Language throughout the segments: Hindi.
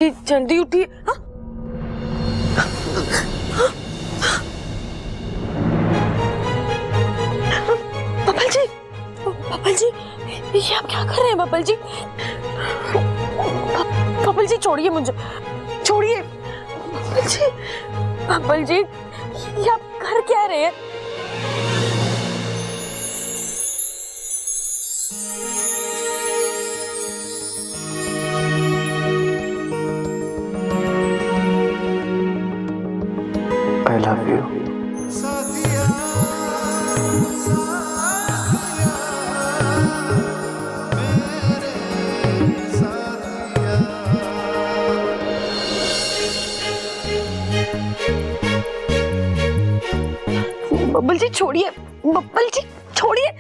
जल्दी उठिए। बबल जी, बबल जी, ये आप क्या कर रहे हैं बबल जी? बबल जी छोड़िए मुझे, छोड़िए बबल जी। बबल जी, ये आप कर क्या रहे हैं? I love you. बबल जी छोड़िए, बबल जी छोड़िए।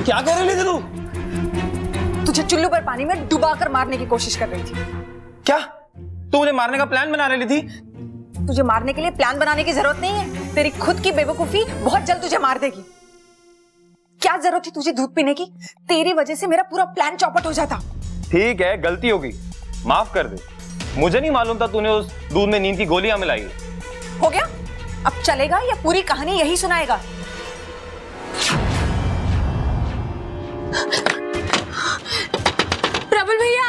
क्या कर रही थी तू? तुझे चुल्लू पर पानी में डुबाकर मारने की कोशिश कर रही थी। क्या तू मुझे मारने का प्लान बना रही थी? तुझे मारने के लिए प्लान बनाने की जरूरत नहीं है। तेरी खुद की बेवकूफी बहुत जल्द तुझे मार देगी। क्या जरूरत थी तुझे दूध पीने की? तेरी वजह से मेरा पूरा प्लान चौपट हो जाता। ठीक है, गलती होगी, माफ कर दे। मुझे नहीं मालूम था तूने उस दूध में नींद की गोलियां मिलाई। हो गया? अब चलेगा या पूरी कहानी यही सुनाएगा? प्रबल भैया,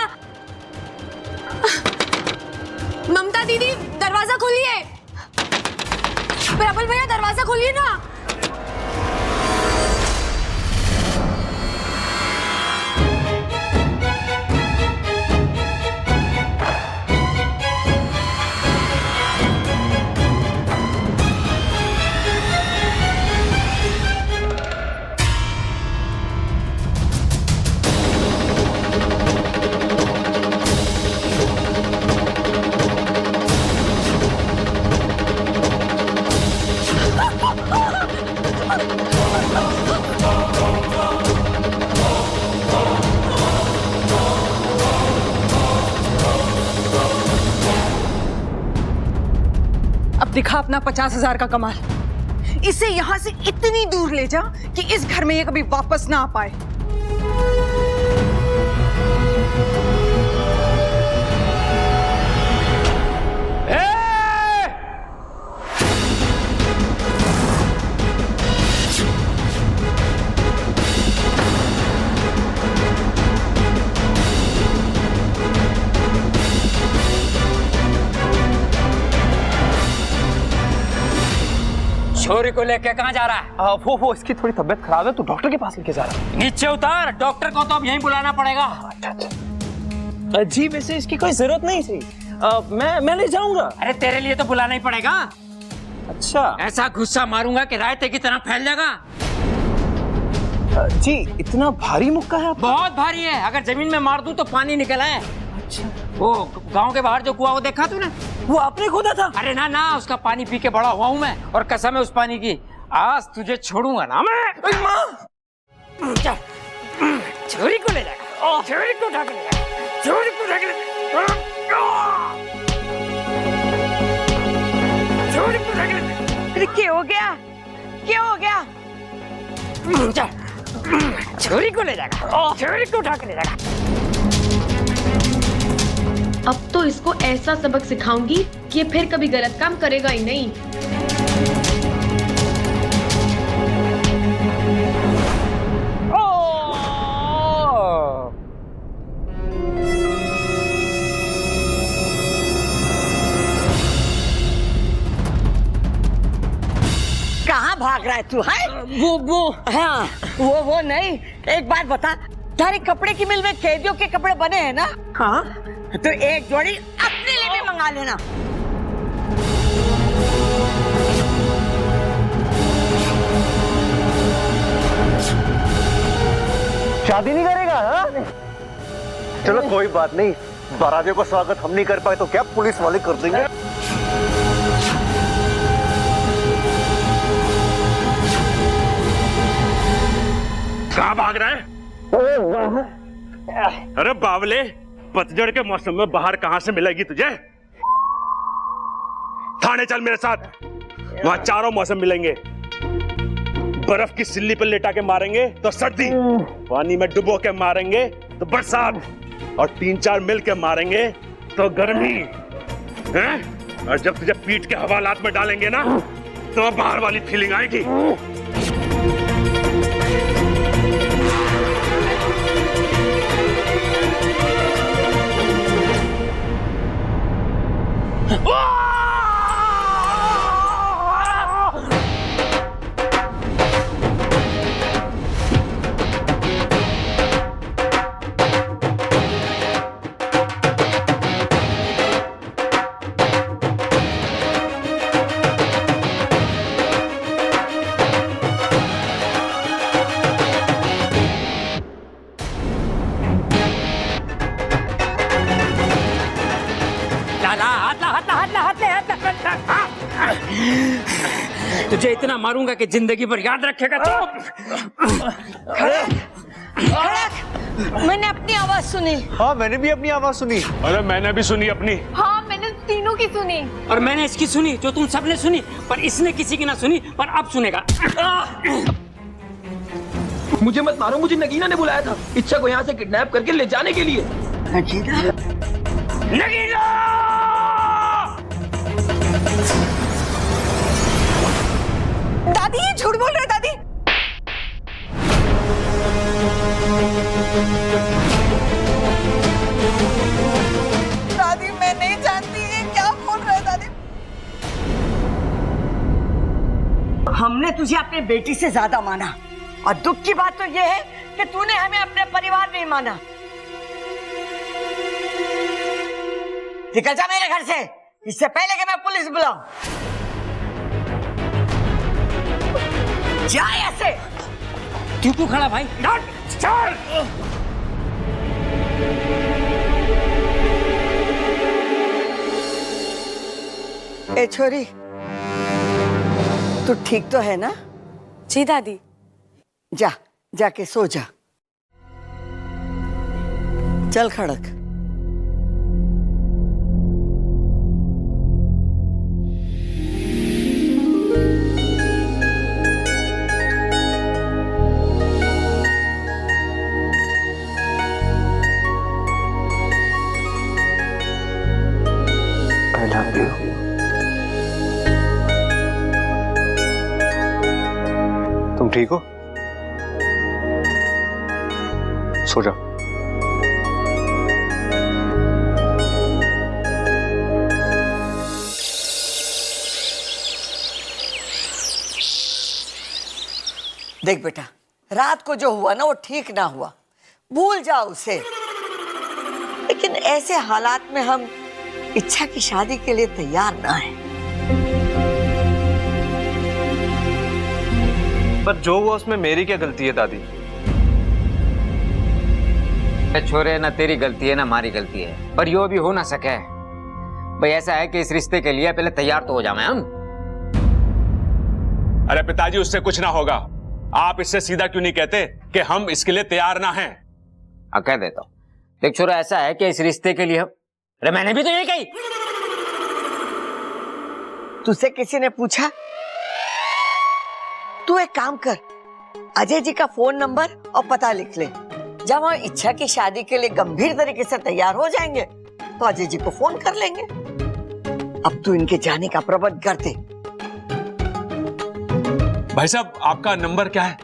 ममता दीदी दरवाजा खोलिए। प्रबल भैया दरवाजा खोलिए ना। अब दिखा अपना 50,000 का कमाल। इसे यहां से इतनी दूर ले जा कि इस घर में ये कभी वापस ना आ पाए। छोरी को लेके कहाँ जा रहा है? वो इसकी थोड़ी तबीयत खराब है, तू डॉक्टर के पास लेके जा रहा है। नीचे उतार, डॉक्टर को तो अब यहीं बुलाना पड़ेगा। जी वैसे इसकी कोई जरूरत नहीं थी। मैं ले जाऊंगा। अरे तेरे लिए तो बुलाना ही पड़ेगा। अच्छा ऐसा गुस्सा मारूंगा कि रायते की तरह फैल जाएगा। जी इतना भारी मुक्का है आपका? बहुत भारी है, अगर जमीन में मार दूं तो पानी निकल आए। अच्छा, वो गांव के बाहर जो कुआं वो देखा तूने? वो आपने खोदा था? अरे ना ना, उसका पानी पी के बड़ा हुआ हूं मैं, और कसम है उस पानी की, आज तुझे छोड़ूंगा ना मैं। चल, छोरी को ले जाएगा, छोरी को उठा के ले जाएगा, छोरी को उठा के ले जाएगा, छोरी को उठा के ले जाएगा। अरे क्या हो गया? क्या हो गया? चल, छोरी को ले जाएगा, छोरी को उठा के ले जाएगा। अब तो इसको ऐसा सबक सिखाऊंगी कि ये फिर कभी गलत काम करेगा ही नहीं। कहाँ भाग रहा है तू? है वो हाँ, वो नहीं। एक बात बता, तारे कपड़े की मिल में कैदियों के कपड़े बने हैं ना? हाँ, तो एक जोड़ी अपने लिए भी मंगा लेना। शादी नहीं करेगा? हाँ? चलो कोई बात नहीं, बारातियों का स्वागत हम नहीं कर पाए तो क्या पुलिस वाले कर देंगे। कहाँ भाग रहा है? अरे बावले, पतझड़ के मौसम में बाहर कहां से मिलेगी तुझे? थाने चल मेरे साथ, वहां चारों मौसम मिलेंगे। बर्फ की सिल्ली पर लेटा के मारेंगे तो सर्दी, पानी में डुबो के मारेंगे तो बरसात, और 3-4 मिल के मारेंगे तो गर्मी हैं? और जब तुझे पीठ के हवालात में डालेंगे ना तो बाहर वाली फीलिंग आएगी। तुझे इतना मारूंगा कि जिंदगी भर याद रखेगा तू। मैंने अपनी आवाज सुनी। हाँ मैंने भी अपनी आवाज सुनी। अरे मैंने भी सुनी अपनी। हाँ मैंने तीनों की सुनी। और मैंने इसकी सुनी जो तुम सबने सुनी, पर इसने किसी की ना सुनी, पर अब सुनेगा। मुझे मत मारो, मुझे नगीना ने बुलाया था इच्छा को यहाँ से किडनैप करके ले जाने के लिए। नगीना! दादी ये झूठ बोल रहे दादी। दादी मैं नहीं जानती ये क्या बोल रहे दादी। हमने तुझे अपनी बेटी से ज्यादा माना, और दुख की बात तो ये है कि तूने हमें अपने परिवार नहीं माना। निकल जा मेरे घर से, इससे पहले कि मैं पुलिस बुलाऊं। जा ऐसे। क्यों खड़ा भाई? चल! ए छोरी, तू ठीक तो है ना? जी दादी। जा, जाके सो जा। चल खड़क। I love you. तुम ठीक हो? सो जाओ। देख बेटा, रात को जो हुआ ना वो ठीक ना हुआ, भूल जाओ उसे। लेकिन ऐसे हालात में हम इच्छा की शादी के लिए तैयार ना हैं। पर जो हुआ उसमें मेरी क्या गलती है दादी? छोरे, ना तेरी गलती है ना हमारी गलती है, पर यो भी हो ना सके। भाई ऐसा है कि इस रिश्ते के लिए पहले तैयार तो हो जाए हम। अरे पिताजी, उससे कुछ ना होगा। आप इससे सीधा क्यों नहीं कहते कि हम इसके लिए तैयार ना हैं? कह देता हूँ। देख छोरा, ऐसा है कि इस रिश्ते के लिए हम... अरे मैंने भी तो यही कही। तुझसे किसी ने पूछा? तू एक काम कर, अजय जी का फोन नंबर और पता लिख ले। जब हम इच्छा की शादी के लिए गंभीर तरीके से तैयार हो जाएंगे तो अजय जी को फोन कर लेंगे। अब तू इनके जाने का प्रबंध कर दे। भाई साहब, आपका नंबर क्या है?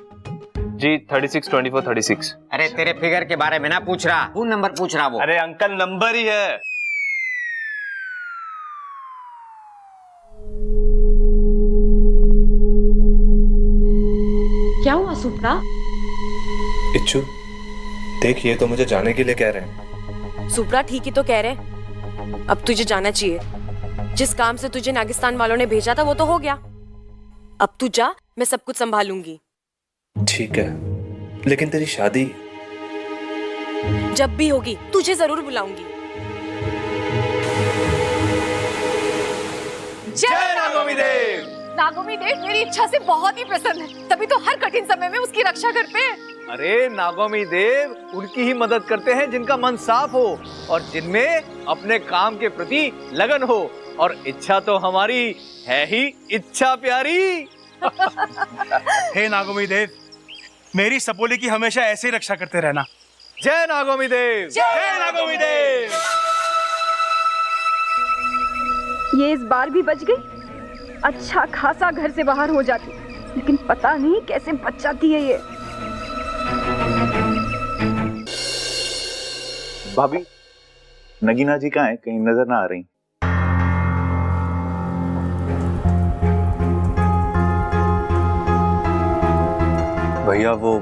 जी 362436। अरे तेरे फिगर के बारे में ना पूछ रहा, फोन नंबर पूछ रहा वो। अरे अंकल नंबर ही है। क्या हुआ सुप्रा? इच्छु, देख ये तो मुझे जाने के लिए कह रहे हैं। सुप्रा ठीक ही तो कह रहे हैं। अब तुझे जाना चाहिए। जिस काम से तुझे नागिस्तान वालों ने भेजा था वो तो हो गया। अब तू जा, मैं सब कुछ संभालूंगी। ठीक है, लेकिन तेरी शादी जब भी होगी तुझे जरूर बुलाऊंगी। जय नागोमी देव। नागोमी देव मेरी इच्छा से बहुत ही प्रसन्न है, तभी तो हर कठिन समय में उसकी रक्षा करते हैं। अरे नागोमी देव उनकी ही मदद करते हैं जिनका मन साफ हो और जिनमें अपने काम के प्रति लगन हो, और इच्छा तो हमारी है ही इच्छा प्यारी। हे नागोमी देव, मेरी सपोली की हमेशा ऐसे ही रक्षा करते रहना। जय नागोमी देव, जय नागोमी देव। ये इस बार भी बच गई। अच्छा खासा घर से बाहर हो जाती, लेकिन पता नहीं कैसे बच जाती है ये। भाभी, नगीना जी कहाँ है? कहीं नजर ना आ रही। भैया वो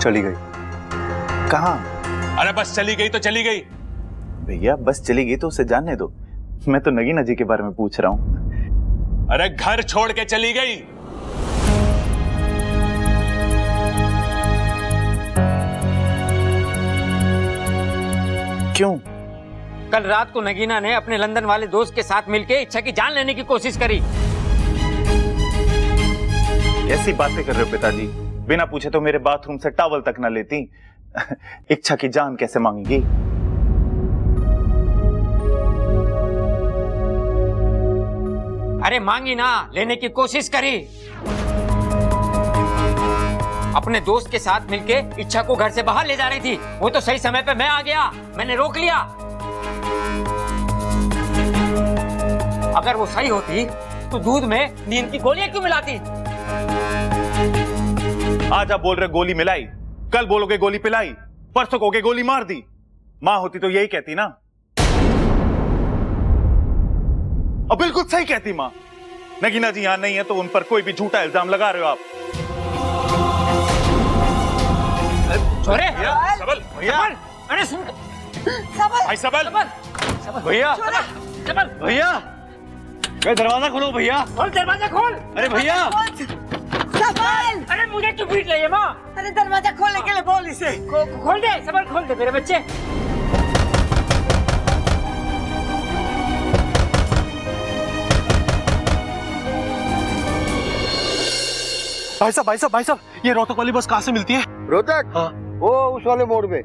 चली गई। कहाँ? अरे बस चली गई तो चली गई। भैया बस चली गई तो उसे जानने दो, मैं तो नगीना जी के बारे में पूछ रहा हूँ। अरे घर छोड़ के चली गई। क्यों? कल रात को नगीना ने अपने लंदन वाले दोस्त के साथ मिलकर इच्छा की जान लेने की कोशिश करी। कैसी बातें कर रहे हो पिताजी? बिना पूछे तो मेरे बाथरूम से टॉवल तक ना लेती। इच्छा की जान कैसे मांगेगी? अरे मांगी ना, लेने की कोशिश करी। अपने दोस्त के साथ मिलके इच्छा को घर से बाहर ले जा रही थी। वो तो सही समय पे मैं आ गया, मैंने रोक लिया। अगर वो सही होती तो दूध में नींद की गोलियां क्यों मिलाती? आज आप बोल रहे गोली मिलाई, कल बोलोगे गोली पिलाई, परसों कहोगे गोली मार दी। मां होती तो यही कहती ना। अब बिल्कुल सही कहती मां। नगीना जी यहां नहीं है तो उन पर कोई भी झूठा इल्जाम लगा रहे हो आप। छोरे सबल भैया, अरे सुन भाई सबल भैया सबल भैया, दरवाजा खोलो भैया। खोल दरवाजा खोल। अरे भैया सबल! अरे मुझे क्यों पीट रही है माँ? अरे दरवाजा खोलने के लिए बोल इसे। खोल दे सबल, खोल दे मेरे बच्चे। भाई साहब, ये रोहतक वाली बस कहाँ से मिलती है? रोहतक? हाँ। वो उस वाले मोड़ पे।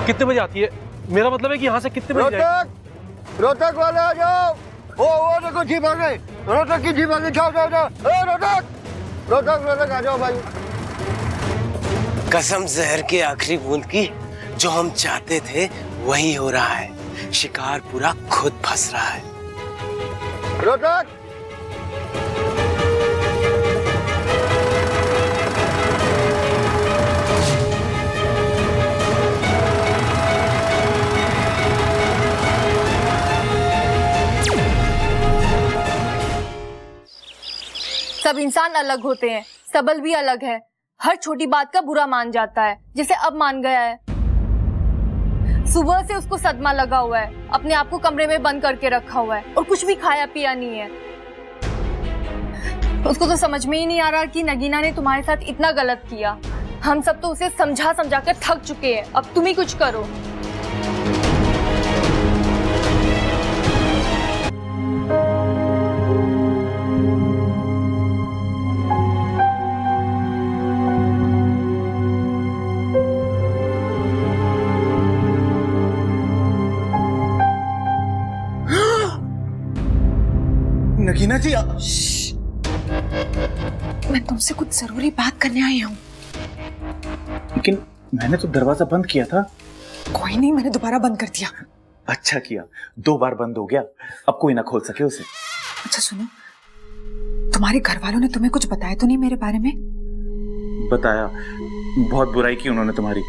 कितने बजे आती है? मेरा मतलब है कि यहाँ से कितने बजे जाएगी? रोहतक वाले आ जाओ। वो देखो जीप आ गई, रोहतक की जीप आ गई। जाओ रोहतक आ जाओ भाई। कसम जहर के आखिरी बूंद की, जो हम चाहते थे वही हो रहा है। शिकार पूरा खुद फंस रहा है। रोहतक सब इंसान अलग होते हैं, सबल भी अलग है। हर छोटी बात का बुरा मान जाता है, जैसे अब मान गया है। सुबह से उसको सदमा लगा हुआ है, अपने आप को कमरे में बंद करके रखा हुआ है और कुछ भी खाया पिया नहीं है। उसको तो समझ में ही नहीं आ रहा कि नगीना ने तुम्हारे साथ इतना गलत किया। हम सब तो उसे समझा समझा कर थक चुके हैं, अब तुम ही कुछ करो। नगीना जी, मैं तुमसे कुछ जरूरी बात करने आई हूँ। लेकिन मैंने तो दरवाजा बंद किया था। कोई नहीं, मैंने दोबारा बंद कर दिया। अच्छा किया, 2 बार बंद हो गया, अब कोई ना खोल सके उसे। अच्छा सुनो, तुम्हारे घर वालों ने तुम्हें कुछ बताया तो नहीं मेरे बारे में? बताया, बहुत बुराई की उन्होंने तुम्हारी।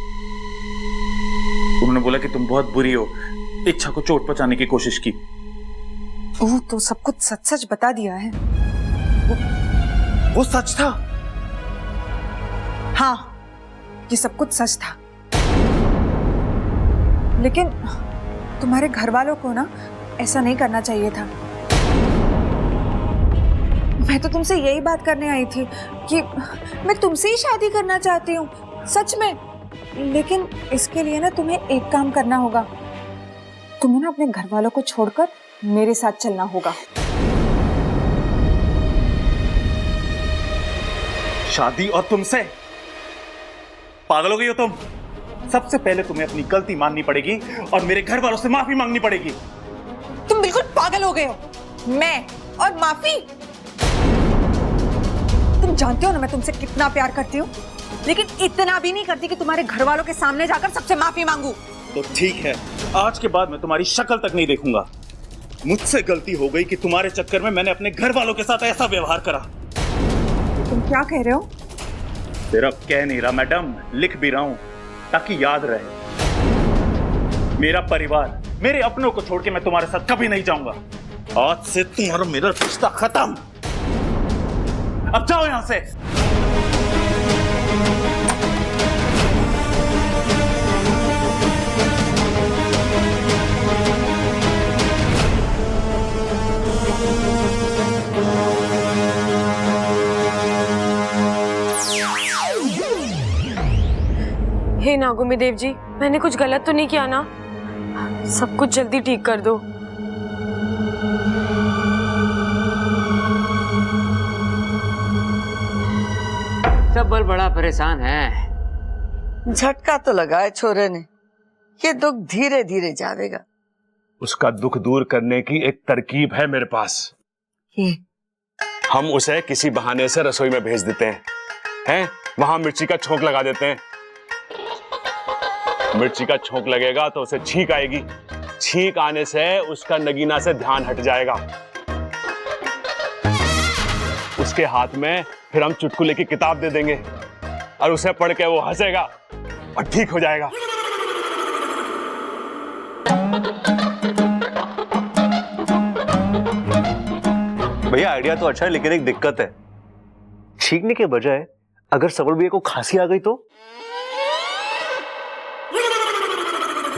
उन्होंने बोला कि तुम बहुत बुरी हो, इच्छा को चोट पहुंचाने की कोशिश की। वो तो सब कुछ सच सच बता दिया है। वो सच था? हाँ, ये सब कुछ सच था। लेकिन तुम्हारे घर वालों को ना ऐसा नहीं करना चाहिए था। मैं तो तुमसे यही बात करने आई थी कि मैं तुमसे ही शादी करना चाहती हूँ, सच में। लेकिन इसके लिए ना तुम्हें एक काम करना होगा। तुम्हें ना अपने घर वालों को छोड़कर मेरे साथ चलना होगा। शादी और तुमसे? पागल हो गई हो तुम? सबसे पहले तुम्हें अपनी गलती माननी पड़ेगी और मेरे घर वालों से माफी मांगनी पड़ेगी। तुम बिल्कुल पागल हो गए हो। मैं और माफी? तुम जानते हो ना मैं तुमसे कितना प्यार करती हूँ, लेकिन इतना भी नहीं करती कि तुम्हारे घर वालों के सामने जाकर सबसे माफी मांगू। तो ठीक है, आज के बाद मैं तुम्हारी शक्ल तक नहीं देखूंगा। मुझसे गलती हो गई कि तुम्हारे चक्कर में मैंने अपने घर वालों के साथ ऐसा व्यवहार करा। तुम क्या कह रहे हो? सिर्फ कह नहीं रहा मैडम, लिख भी रहा हूं ताकि याद रहे। मेरा परिवार, मेरे अपनों को छोड़ के मैं तुम्हारे साथ कभी नहीं जाऊंगा। आज से तुम्हारा मेरा रिश्ता खत्म। अब जाओ यहां से। हे नागुमी देव जी, मैंने कुछ गलत तो नहीं किया ना? सब कुछ जल्दी ठीक कर दो। सब बड़ा परेशान है। झटका तो लगा है छोरे ने, ये दुख धीरे धीरे जाएगा। उसका दुख दूर करने की एक तरकीब है मेरे पास। हम उसे किसी बहाने से रसोई में भेज देते हैं, वहां मिर्ची का छोंक लगा देते हैं। मिर्ची का छोंक लगेगा तो उसे छींक आएगी। छींक आने से उसका नगीना से ध्यान हट जाएगा। उसके हाथ में फिर हम चुटकुले की किताब दे देंगे और उसे पढ़ के वो हंसेगा और ठीक हो जाएगा। भैया आइडिया तो अच्छा है, लेकिन एक दिक्कत है। छींकने के बजाय अगर सबल भैया को खांसी आ गई तो?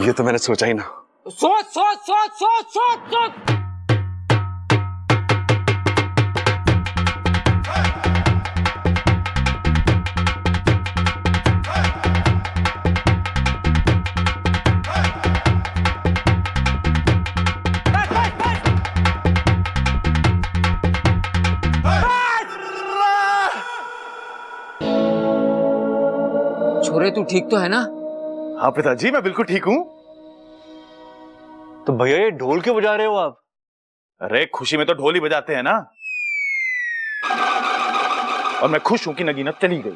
ये तो मैंने सोचा ही ना। सोच सोच सोच सोच सोच सोच। छोरे तू ठीक तो है ना? हाँ पिताजी, मैं बिल्कुल ठीक हूँ। तो भैया ये ढोल क्यों बजा रहे हो आप? अरे खुशी में तो ढोल ही बजाते हैं ना। और मैं खुश हूं कि नगीना चली गई।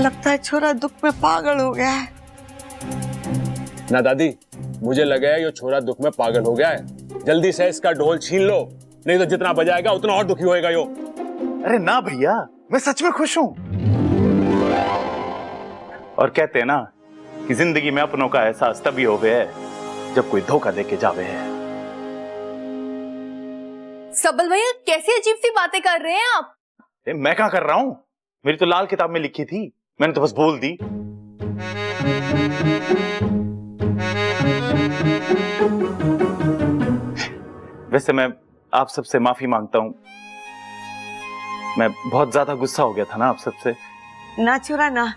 लगता है छोरा दुख में पागल हो गया है। ना दादी, मुझे लगा है ये छोरा दुख में पागल हो गया है। जल्दी से इसका ढोल छीन लो, नहीं तो जितना बजाएगा उतना और दुखी होएगा यो। अरे ना भैया, मैं सच में खुश हूं। और कहते हैं ना कि जिंदगी में अपनों का एहसास तभी होवे है जब कोई धोखा देके जावे है। सबल भैया कैसी अजीब सी बातें कर रहे हैं आप? मैं क्या कर रहा हूं? मेरी तो लाल किताब में लिखी थी, मैंने तो बस बोल दी। वैसे मैं आप सबसे माफी मांगता हूं। मैं बहुत ज्यादा गुस्सा हो गया था ना आप सबसे। ना छोरा ना,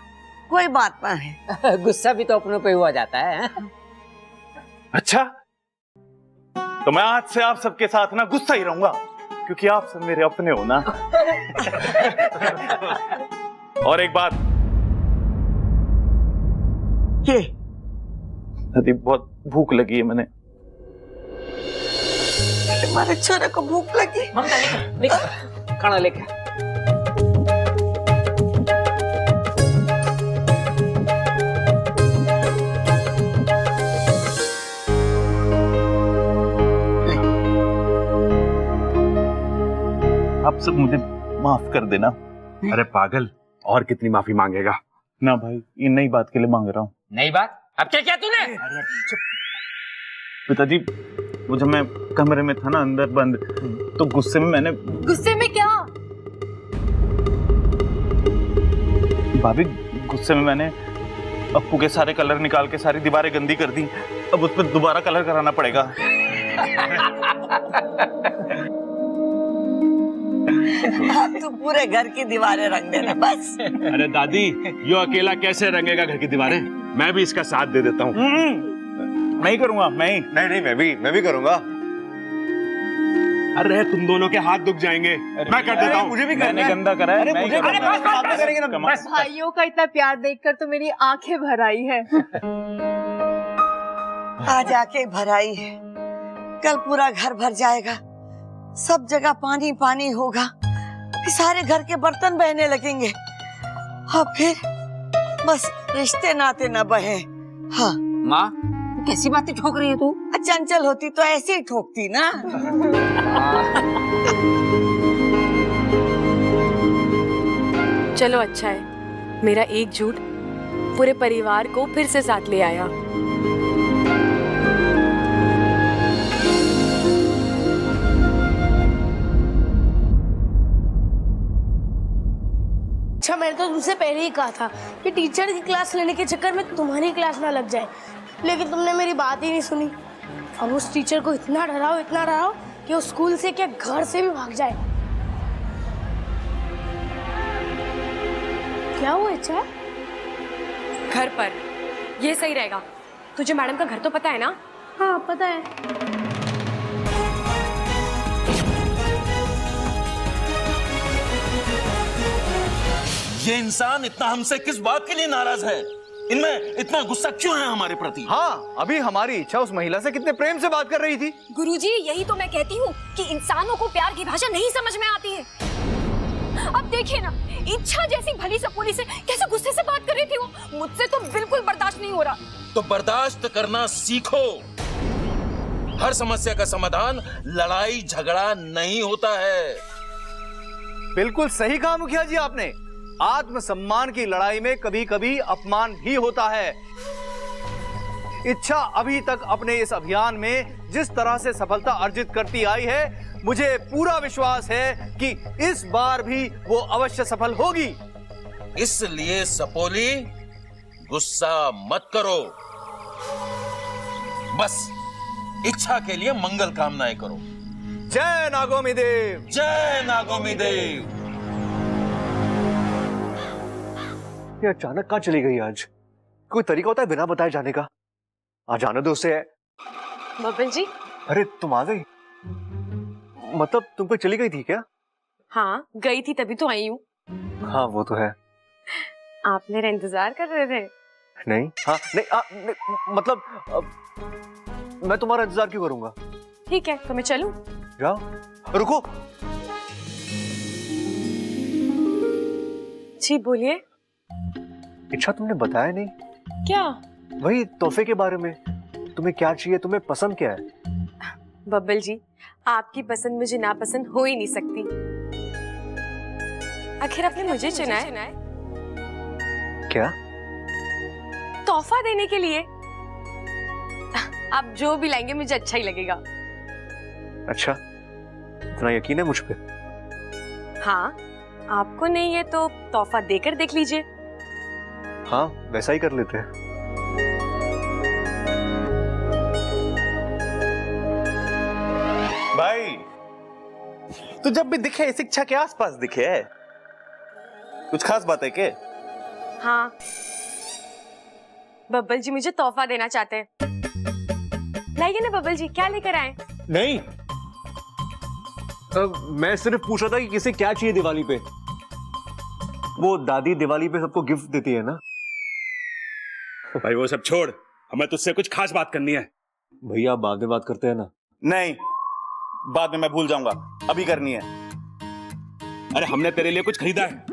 कोई बात ना है। गुस्सा भी तो अपनों पे हुआ जाता है। अच्छा, तो मैं आज से आप सबके साथ ना गुस्सा ही रहूंगा, क्योंकि आप सब मेरे अपने हो ना। और एक बात, ये नदी बहुत भूख लगी है मैंने। तुम्हारे छोरे को भूख लगी? खाना लेके। आप सब मुझे माफ कर देना। अरे पागल, और कितनी माफी मांगेगा? ना भाई, ये नई बात के लिए मांग रहा हूँ। नई बात? अब क्या किया तूने? पिताजी, वो जब मैं कमरे में था ना अंदर बंद, तो गुस्से में मैंने। गुस्से में क्या? भाभी, गुस्से में मैंने अप्पू के सारे कलर निकाल के सारी दीवारें गंदी कर दी। अब उस पर दोबारा कलर कराना पड़ेगा। आप तो पूरे घर की दीवारें रंग देना बस। अरे दादी, यो अकेला कैसे रंगेगा घर की दीवारें? मैं भी इसका साथ दे देता हूँ। मैं ही करूंगा। मैं ही नहीं, मैं भी करूंगा। अरे तुम दोनों के हाथ दुख जाएंगे, मैं कर देता हूँ। मुझे भी मैंने गंदा करा है, मैं ही करूंगा। भाइयों का इतना प्यार देखकर तो मेरी आंखें भर आई है। आज आके भर आई है, कल पूरा घर भर जाएगा, सब जगह पानी पानी होगा, फिर सारे घर के बर्तन बहने लगेंगे और फिर बस रिश्ते नाते न बहे। हाँ माँ कैसी बातें ठोक रही है तू? चंचल होती तो ऐसे ही ठोकती ना। चलो अच्छा है, मेरा एक झूठ पूरे परिवार को फिर से साथ ले आया। अच्छा, मैंने तो तुमसे पहले ही कहा था कि टीचर की क्लास लेने के चक्कर में तुम्हारी क्लास ना लग जाए, लेकिन तुमने मेरी बात ही नहीं सुनी। अब उस टीचर को इतना डराओ कि वो स्कूल से क्या घर से भी भाग जाए। क्या हुआ अच्छा? घर पर ये सही रहेगा। तुझे मैडम का घर तो पता है ना? हाँ पता है। ये इंसान इतना हमसे किस बात के लिए नाराज है? इनमें इतना गुस्सा क्यों है हमारे प्रति? हाँ, अभी हमारी इच्छा उस महिला से कितने प्रेम से बात कर रही थी। गुरुजी, यही तो मैं कहती हूँ कि इंसानों को प्यार की भाषा नहीं समझ में आती है। अब देखिए ना, इच्छा जैसी भली सपोली से कैसे गुस्से से बात कर रही थी वो। मुझसे तो बिल्कुल बर्दाश्त नहीं हो रहा। तो बर्दाश्त करना सीखो। हर समस्या का समाधान लड़ाई झगड़ा नहीं होता है। बिल्कुल सही कहा मुखिया जी आपने। आत्मसम्मान की लड़ाई में कभी कभी अपमान भी होता है। इच्छा अभी तक अपने इस अभियान में जिस तरह से सफलता अर्जित करती आई है, मुझे पूरा विश्वास है कि इस बार भी वो अवश्य सफल होगी। इसलिए सपोली, गुस्सा मत करो, बस इच्छा के लिए मंगल कामनाएं करो। जय नागोमी देव, जय नागोमी देव। ये अचानक कहाँ चली गई आज? कोई तरीका होता है बिना बताए जाने का? आ जाने दो उसे। बब्बल जी। अरे तुम आ गई? मतलब तुम कोई चली गई थी क्या? हाँ गई थी, तभी तो आई हूँ। हाँ वो तो है। आप मेरा इंतजार कर रहे थे? नहीं, हाँ नहीं, मतलब मैं तुम्हारा इंतजार क्यों करूंगा? ठीक है, तो मैं चलूं? जाओ। रुको। जी बोलिए। इच्छा तुमने बताया नहीं। क्या? वही तोहफे के बारे में। तुम्हें क्या चाहिए, तुम्हें पसंद क्या है? बब्बल जी, आपकी पसंद मुझे नापसंद हो ही नहीं सकती। आखिर आपने मुझे चुना है। क्या? तोहफा देने के लिए। आप जो भी लाएंगे मुझे अच्छा ही लगेगा। अच्छा, इतना यकीन है मुझ पे? हाँ, आपको नहीं है तो तोहफा देकर देख लीजिए। हाँ, वैसा ही कर लेते हैं। भाई, तू जब भी दिखे इस इच्छा के आसपास दिखे। कुछ खास बात है क्या? हाँ, बब्बल जी मुझे तोहफा देना चाहते हैं। लाइए ना बब्बल जी, क्या लेकर आए? नहीं, मैं सिर्फ पूछ रहा था कि किसे क्या चाहिए दिवाली पे। वो दादी दिवाली पे सबको गिफ्ट देती है ना। भाई वो सब छोड़, हमें तुझसे कुछ खास बात करनी है। भैया बाद में बात करते हैं ना। नहीं, बाद में मैं भूल जाऊंगा, अभी करनी है। अरे हमने तेरे लिए कुछ खरीदा है,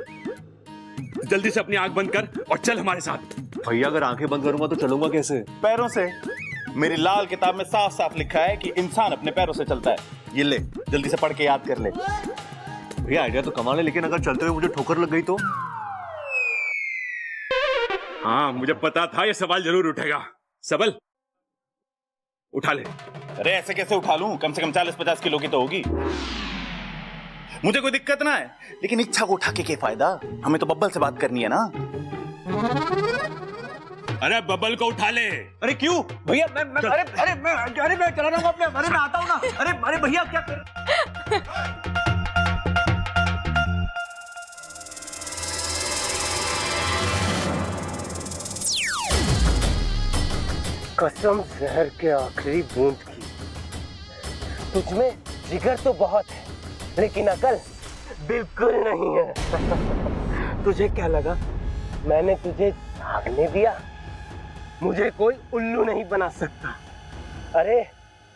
जल्दी से अपनी आंख बंद कर और चल हमारे साथ। भैया अगर आंखें बंद करूंगा तो चलूंगा कैसे? पैरों से। मेरी लाल किताब में साफ साफ लिखा है कि इंसान अपने पैरों से चलता है। ये ले, जल्दी से पढ़ के याद कर ले। भैया आइडिया तो कमाल है, लेकिन अगर चलते हुए मुझे ठोकर लग गई तो? हाँ मुझे पता था ये सवाल जरूर उठेगा। सबल उठा ले। अरे ऐसे कैसे उठा लूं? कम से कम 40-50 किलो की तो होगी। मुझे कोई दिक्कत ना है, लेकिन इच्छा को उठा के क्या फायदा? हमें तो बब्बल से बात करनी है ना। अरे बब्बल को उठा ले। अरे क्यों भैया? मैं चला रहा हूँ अपने। अरे मैं आता हूँ ना। अरे भैया क्या कर... कसम जहर के आखिरी बूंद की, तुझमें जिगर तो बहुत है, लेकिन अकल बिल्कुल नहीं है। तुझे क्या लगा मैंने तुझे भागने दिया? मुझे कोई उल्लू नहीं बना सकता। अरे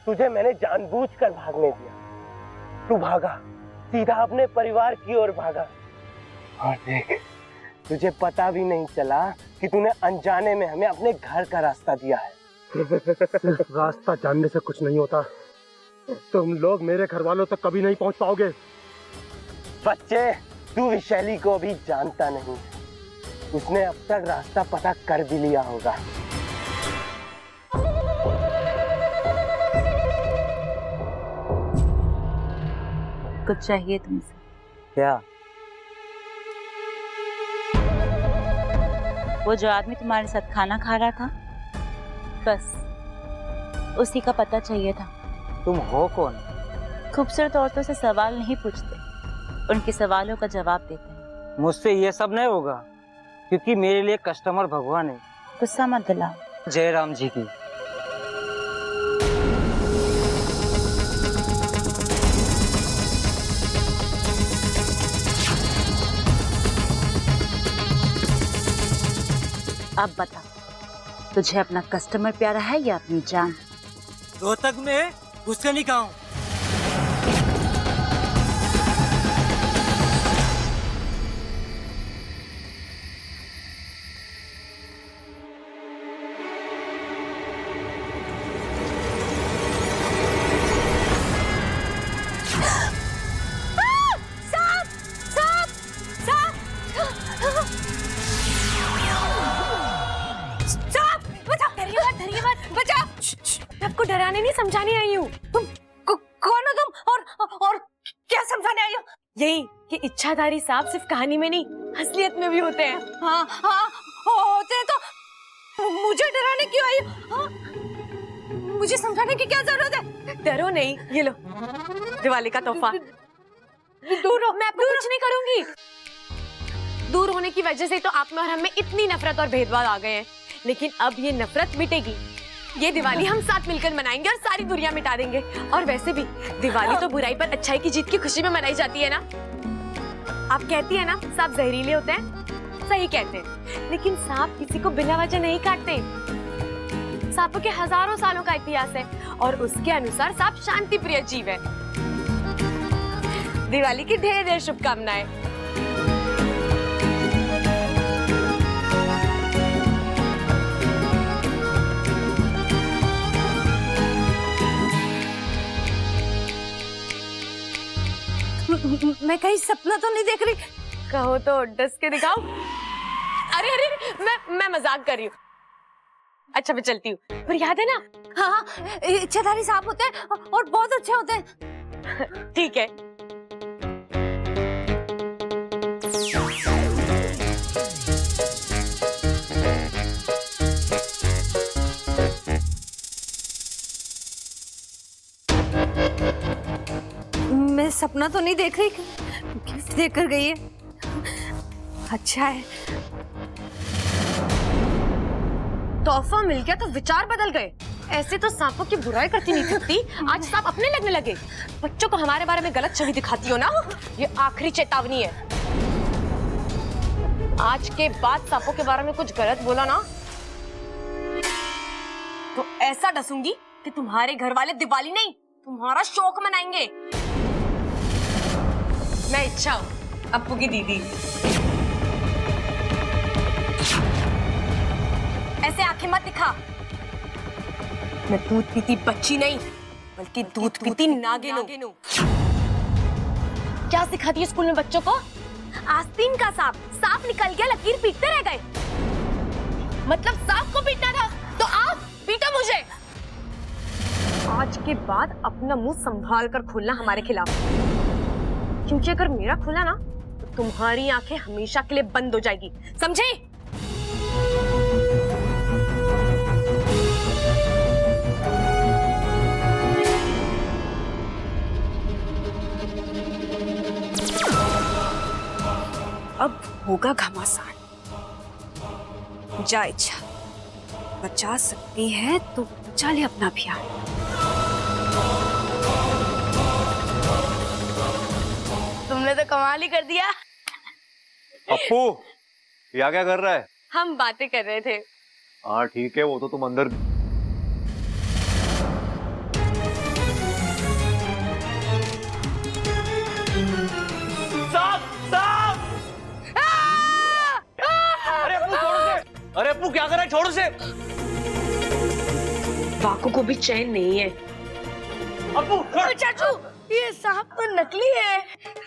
तुझे मैंने जानबूझकर भागने दिया। तू भागा, सीधा अपने परिवार की ओर भागा, और देख तुझे पता भी नहीं चला कि तूने अनजाने में हमें अपने घर का रास्ता दिया है। सिर्फ रास्ता जानने से कुछ नहीं होता, तुम लोग मेरे घर वालों तक कभी नहीं पहुंच पाओगे। बच्चे, तू विशैली को अभी जानता नहीं, उसने अब तक रास्ता पता कर भी लिया होगा। कुछ चाहिए तुमसे? क्या? वो जो आदमी तुम्हारे साथ खाना खा रहा था, बस उसी का पता चाहिए था। तुम हो कौन? खूबसूरत औरतों से सवाल नहीं पूछते, उनके सवालों का जवाब देते हैं। मुझसे ये सब नहीं होगा, क्योंकि मेरे लिए कस्टमर भगवान है। गुस्सा मत दिलाओ। जय राम जी की। अब बता, तुझे अपना कस्टमर प्यारा है या अपनी जान? रोहतक में घुसकर नहीं खाऊं। आपको डराने नहीं समझाने आई हूँ। तुम कौन हो तुम और क्या समझाने आई हो? यही कि इच्छाधारी सांप सिर्फ कहानी में नहीं असलियत में भी होते हैं। हाँ हाँ होते हैं, तो मुझे डराने क्यों आई? हाँ, मुझे समझाने की क्या जरूरत है? डरो नहीं, ये लो दिवाली का तोहफा। दूर हो, मैं आपको कुछ नहीं करूंगी। दूर होने की वजह से तो आप में और हम में इतनी नफरत और भेदभाव आ गए हैं, लेकिन अब ये नफरत मिटेगी। ये दिवाली हम साथ मिलकर मनाएंगे और सारी दुनिया मिटा देंगे। और वैसे भी दिवाली तो बुराई पर अच्छाई की जीत की खुशी में मनाई जाती है ना। आप कहती है ना सांप जहरीले होते हैं, सही कहते हैं, लेकिन सांप किसी को बिना वजह नहीं काटते। सांपों के हजारों सालों का इतिहास है और उसके अनुसार सांप शांति प्रिय जीव है। दिवाली की ढेर ढेर शुभकामनाएं। मैं कहीं सपना तो नहीं देख रही? कहो तो डस के दिखाओ। अरे अरे मैं मजाक कर रही हूँ। अच्छा मैं चलती हूँ, पर याद है ना? हाँ, इच्छाधारी सांप होते हैं और बहुत अच्छे होते हैं। ठीक है। मैं सपना तो नहीं देख रही? किस देख कर गई है? अच्छा है, तोहफा मिल गया तो विचार बदल गए। ऐसे तो सांपों की बुराई करती नहीं थकती, आज सांप अपने लगने लगे। बच्चों को हमारे बारे में गलत छवि दिखाती हो ना, ये आखिरी चेतावनी है। आज के बाद सांपों के बारे में कुछ गलत बोला ना तो ऐसा डसूंगी कि तुम्हारे घर वाले दिवाली नहीं तुम्हारा शौक मनाएंगे। मैं इच्छा हूं, अप्पू की दीदी। ऐसे आंखें मत दिखा। मैं दूध पीती बच्ची नहीं, बल्कि दूध पीती नागिन हूं। क्या सिखाती है स्कूल में बच्चों को? आस्तीन का सांप निकल गया, लकीर पीटते रह गए। मतलब सांप को पीटना था तो आप पीटो मुझे। आज के बाद अपना मुंह संभाल कर खोलना हमारे खिलाफ, क्योंकि अगर मेरा खुला ना तो तुम्हारी आंखें हमेशा के लिए बंद हो जाएगी, समझे? अब होगा घमासान। जा इच्छा, बचा सकती है तो बचा ले अपना अभियान। कमाल ही कर दिया। अप्पू, यहाँ क्या कर रहा है? हम बातें कर रहे थे। हाँ ठीक है, वो तो तुम अंदर। अरे अप्पू छोड़ उसे! अरे अप्पू क्या कर रहा है? छोड़ उसे! वाकू को भी चैन नहीं है। अप्पू चाचू, ये सांप तो नकली है,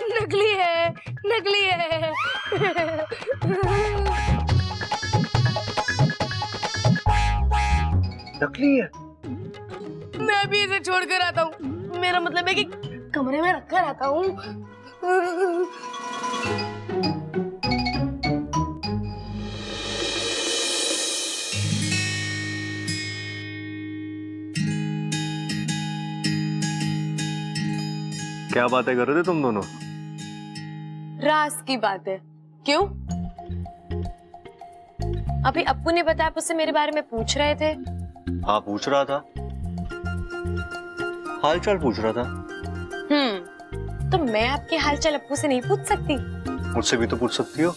नकली है, नकली है। नकली है? मैं भी इसे छोड़ कर आता हूँ। मेरा मतलब है कि कमरे में रख कर आता हूँ। क्या बातें कर रहे थे तुम दोनों? राज की बात है। क्यों? अभी अप्पू ने बताया, आप उससे मेरे बारे में पूछ रहे थे। हाँ पूछ रहा था, हाल चाल पूछ रहा था। तो मैं आपके हालचाल अप्पू से नहीं पूछ सकती? मुझसे भी तो पूछ सकती हो।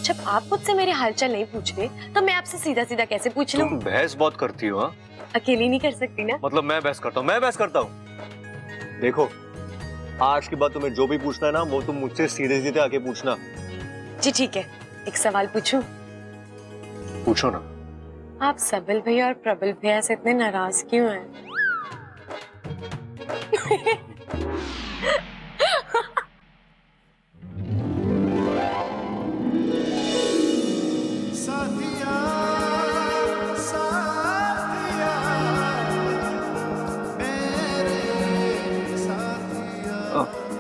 जब आप मुझसे मेरे हालचाल नहीं पूछ रहे, तो मैं आपसे सीधा सीधा कैसे पूछ लूं? तुम बहस बहुत करती हो। हाँ अकेली नहीं कर सकती ना। मतलब मैं बहस करता हूँ? मैं बहस करता हूँ? देखो, आज के बाद तुम्हें जो भी पूछना है ना, वो तुम मुझसे सीधे सीधे आके पूछना। जी ठीक है, एक सवाल पूछूं? पूछो ना। आप सबल भैया और प्रबल भैया से इतने नाराज क्यों हैं?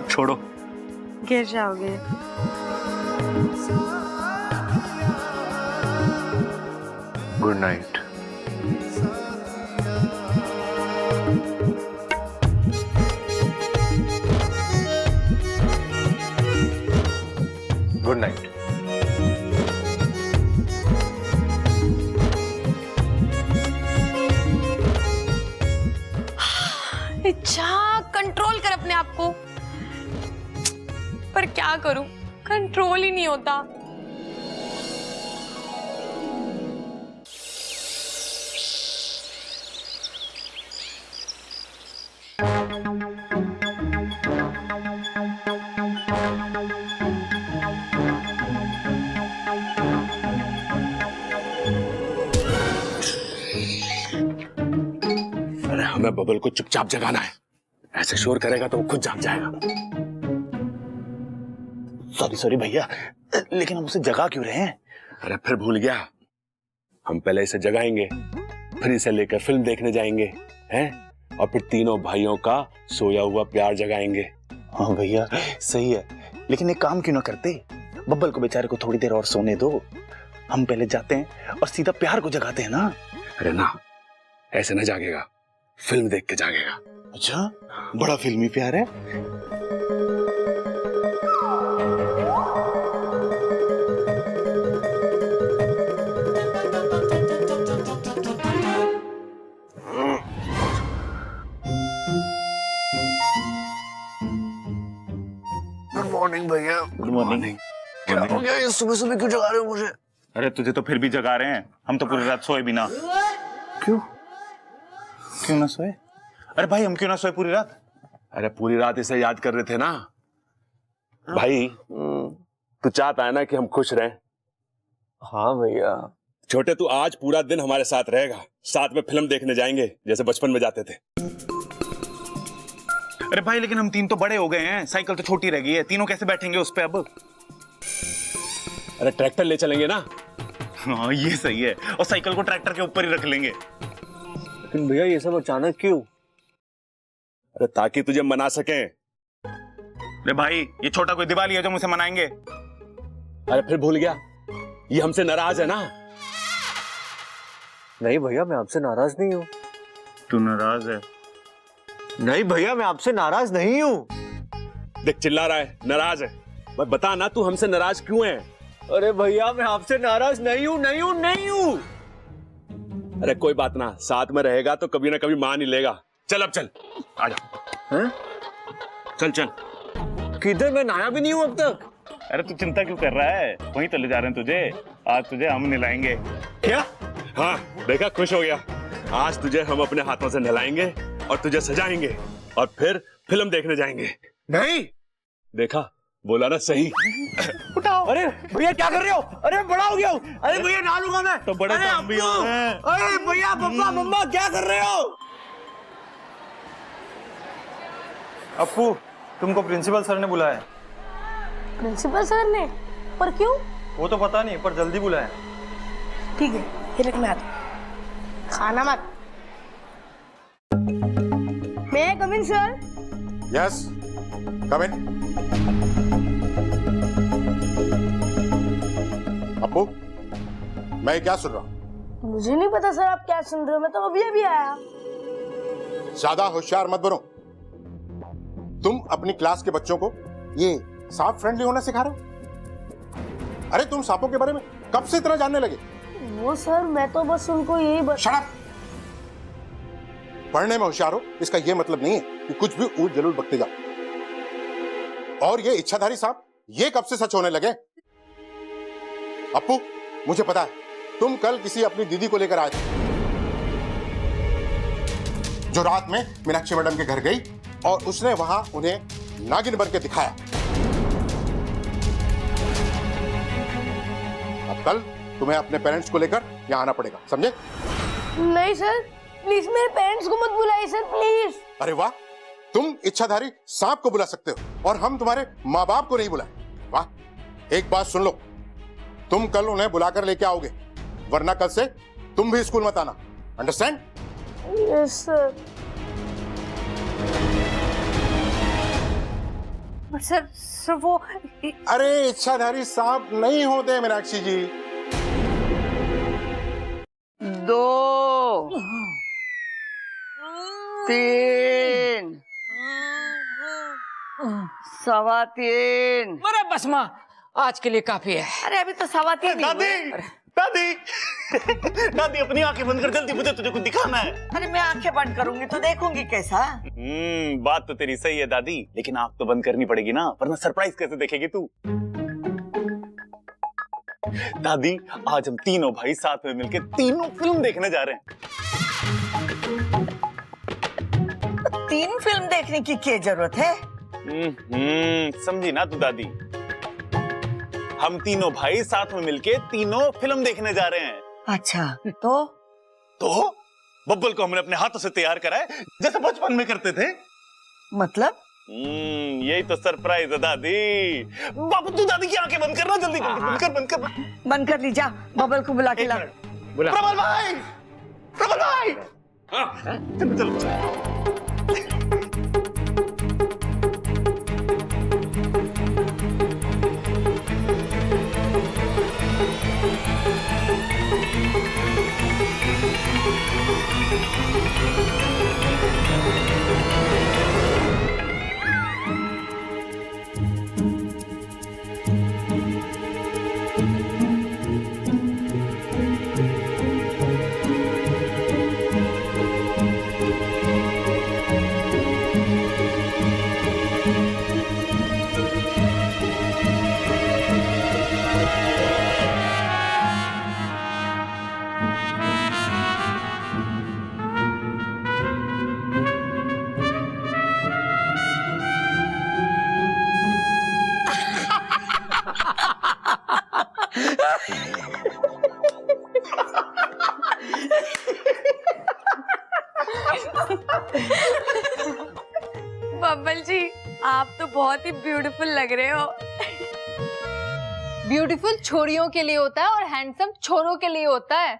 छोड़ो, गिर जाओगे। Good night. Good night. इच्छा, कंट्रोल कर अपने आप को। पर क्या करूं, कंट्रोल ही नहीं होता। अरे हमें बबल को चुपचाप जगाना है। ऐसे शोर करेगा तो वो खुद जाग जाएगा। सॉरी सॉरी भैया, लेकिन हम उसे जगा क्यों रहे हैं? अरे फिर भूल गया, हम पहले इसे जगाएंगे, फिर इसे लेकर फिल्म देखने जाएंगे, हैं? और फिर तीनों भाइयों का सोया हुआ प्यार जगाएंगे। हाँ भैया सही है, लेकिन एक काम क्यों ना करते, बब्बल को बेचारे को थोड़ी देर और सोने दो। हम पहले जाते हैं और सीधा प्यार को जगाते हैं ना। अरे ना, ऐसे ना जागेगा, फिल्म देख के जागेगा। अच्छा, बड़ा फिल्मी प्यार है। गुड मॉर्निंग भैया। Good morning. क्या हो गया, ये सुबह सुबह क्यों जगा रहे हो मुझे? अरे तुझे तो फिर भी जगा रहे हैं, हम तो पूरी रात सोए भी ना। क्यों क्यों ना सोए? अरे भाई हम क्यों ना सोए पूरी रात? अरे पूरी रात इसे याद कर रहे थे ना भाई। तू चाहता है ना कि हम खुश रहें? हाँ भैया। छोटे, तू आज पूरा दिन हमारे साथ रहेगा, साथ में फिल्म देखने जाएंगे जैसे बचपन में जाते थे। अरे भाई लेकिन हम तीन तो बड़े हो गए हैं, साइकिल तो छोटी रह गई है, तीनों कैसे बैठेंगे उस पे अब? अरे ट्रैक्टर ले चलेंगे ना। हाँ ये सही है, और साइकिल को ट्रैक्टर के ऊपर ही रख लेंगे। लेकिन भैया ये सब अचानक क्यों? अरे ताकि तुझे मना सकें। अरे भाई ये छोटा कोई दिवाली है जो मुझे मनाएंगे? अरे फिर भूल गया, ये हमसे नाराज है ना। नहीं भैया, मैं आपसे नाराज नहीं हूँ। तू नाराज है? नहीं भैया, मैं आपसे नाराज नहीं हूँ। देख चिल्ला रहा है, नाराज है। भाई बता ना, तू हमसे नाराज क्यों है? अरे भैया मैं आपसे नाराज नहीं हूँ, नहीं हूँ, नहीं हूँ। अरे कोई बात ना, साथ में रहेगा तो कभी ना कभी मान ही लेगा। चल अब चल, आजा। हैं? चल चल। किधर? मैं नहाया भी नहीं हूँ अब तक। अरे तू चिंता क्यों कर रहा है? वहीं तो ले जा रहे हैं तुझे। आज तुझे हम नहलाएंगे। क्या? हाँ देखा, खुश हो गया। आज तुझे हम अपने हाथों से नहलाएंगे और तुझे सजाएंगे और फिर फिल्म देखने जाएंगे। नहीं देखा, बोला ना सही। उठाओ। अरे भैया क्या कर रहे हो? अरे बड़ा हो गया हूँ। अरे भैया नहा लूंगा मैं। तो बड़े तो हम भी हो गए। अरे भैया, पप्पा मम्मा क्या कर रहे हो? अप्पू, तुमको प्रिंसिपल सर ने बुलाया। प्रिंसिपल सर ने? पर क्यों? वो तो पता नहीं, पर जल्दी बुलाया। ठीक है, ये रख मैं आता। खाना मत। मैं कम इन सर? यस, कम इन। अप्पू, मैं क्या सुन रहा हूँ? मुझे नहीं पता सर आप क्या सुन रहे हो, मैं तो अभी अभी आया। ज्यादा होशियार मत बनो। तुम अपनी क्लास के बच्चों को ये सांप फ्रेंडली होना सिखा रहे हो? अरे तुम सांपों के बारे में कब से इतना जानने लगे? वो सर मैं तो बस उनको यही शट अप! पढ़ने में होशियार हो इसका ये मतलब नहीं है कि कुछ भी ऊट जलूट बकते जाओ। और ये इच्छाधारी सांप ये कब से सच होने लगे? अप्पू, मुझे पता है तुम कल किसी अपनी दीदी को लेकर आए थे जो रात में मीनाक्षी मैडम के घर गई और उसने वहां उन्हें नागिन बन के दिखाया। अब कल तुम्हें अपने पेरेंट्स को लेकर यहां आना पड़ेगा, समझे? नहीं सर, प्लीज मेरे पेरेंट्स को मत बुलाइए सर, प्लीज। अरे वाह, तुम इच्छाधारी सांप को बुला सकते हो और हम तुम्हारे माँ बाप को नहीं बुलाए। वाह! एक बात सुन लो, तुम कल उन्हें बुलाकर लेके आओगे, वरना कल से तुम भी स्कूल मत आना। अंडरस्टैंड? Yes sir. सर वो अरे इच्छाधारी सांप नहीं होते मीनाक्षी जी। 2 3 3:15। अरे बस माँ, आज के लिए काफी है। अरे अभी तो 3:15 ही दादी, हुए। दादी, दादी अपनी आंखें बंद कर जल्दी, मुझे तुझे कुछ दिखाना है। अरे मैं आंखें बंद करूंगी तो देखूंगी कैसा? बात तो तेरी सही है दादी, लेकिन आंख तो बंद करनी पड़ेगी ना, वरना सरप्राइज कैसे देखेगी तू? दादी, आज हम तीनों भाई साथ में मिलकर तीनों फिल्म देखने जा रहे हैं। 3 फिल्म देखने की क्या जरूरत है? समझी ना तू दादी? हम तीनों भाई साथ में मिलके तीनों फिल्म देखने जा रहे हैं। अच्छा, तो बब्बल को हमने अपने हाथों से तैयार करा है, जैसे बचपन में करते थे। मतलब? यही तो सरप्राइज है दादी। बाबू तू दादी की आंखें बंद करना जल्दी, बंद कर। बंद कर ली, जा बबल को बुला के ला। प्रबल भाई, प्रबल भाई, चलो। बब्बल जी, आप तो बहुत ही ब्यूटीफुल लग रहे हो। ब्यूटीफुल छोरियों के लिए होता है और हैंडसम छोरों के लिए होता है।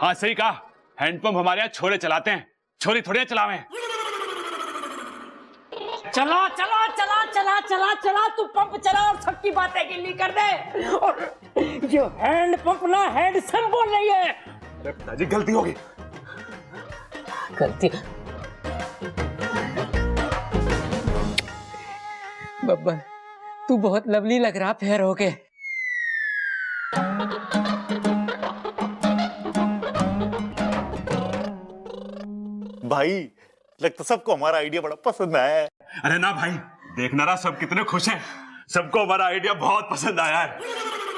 हाँ सही कहा, हैंडपंप हमारे यहाँ छोरे चलाते हैं, छोरी थोड़ी चलावे। चला चला चला चला चला चला, तू पंप चला और सबकी बातें गिल्ली कर दे। और ये हैंड पंप ना हैंडसम बोल रही है। अरे पिताजी गलती होगी। गलती? बब्बर, तू बहुत लवली लग रहा फेयर होके। भाई लगता सबको हमारा आइडिया बड़ा पसंद आया है। अरे ना भाई, देखना रहा सब कितने खुश हैं। सबको हमारा आइडिया बहुत पसंद आया है।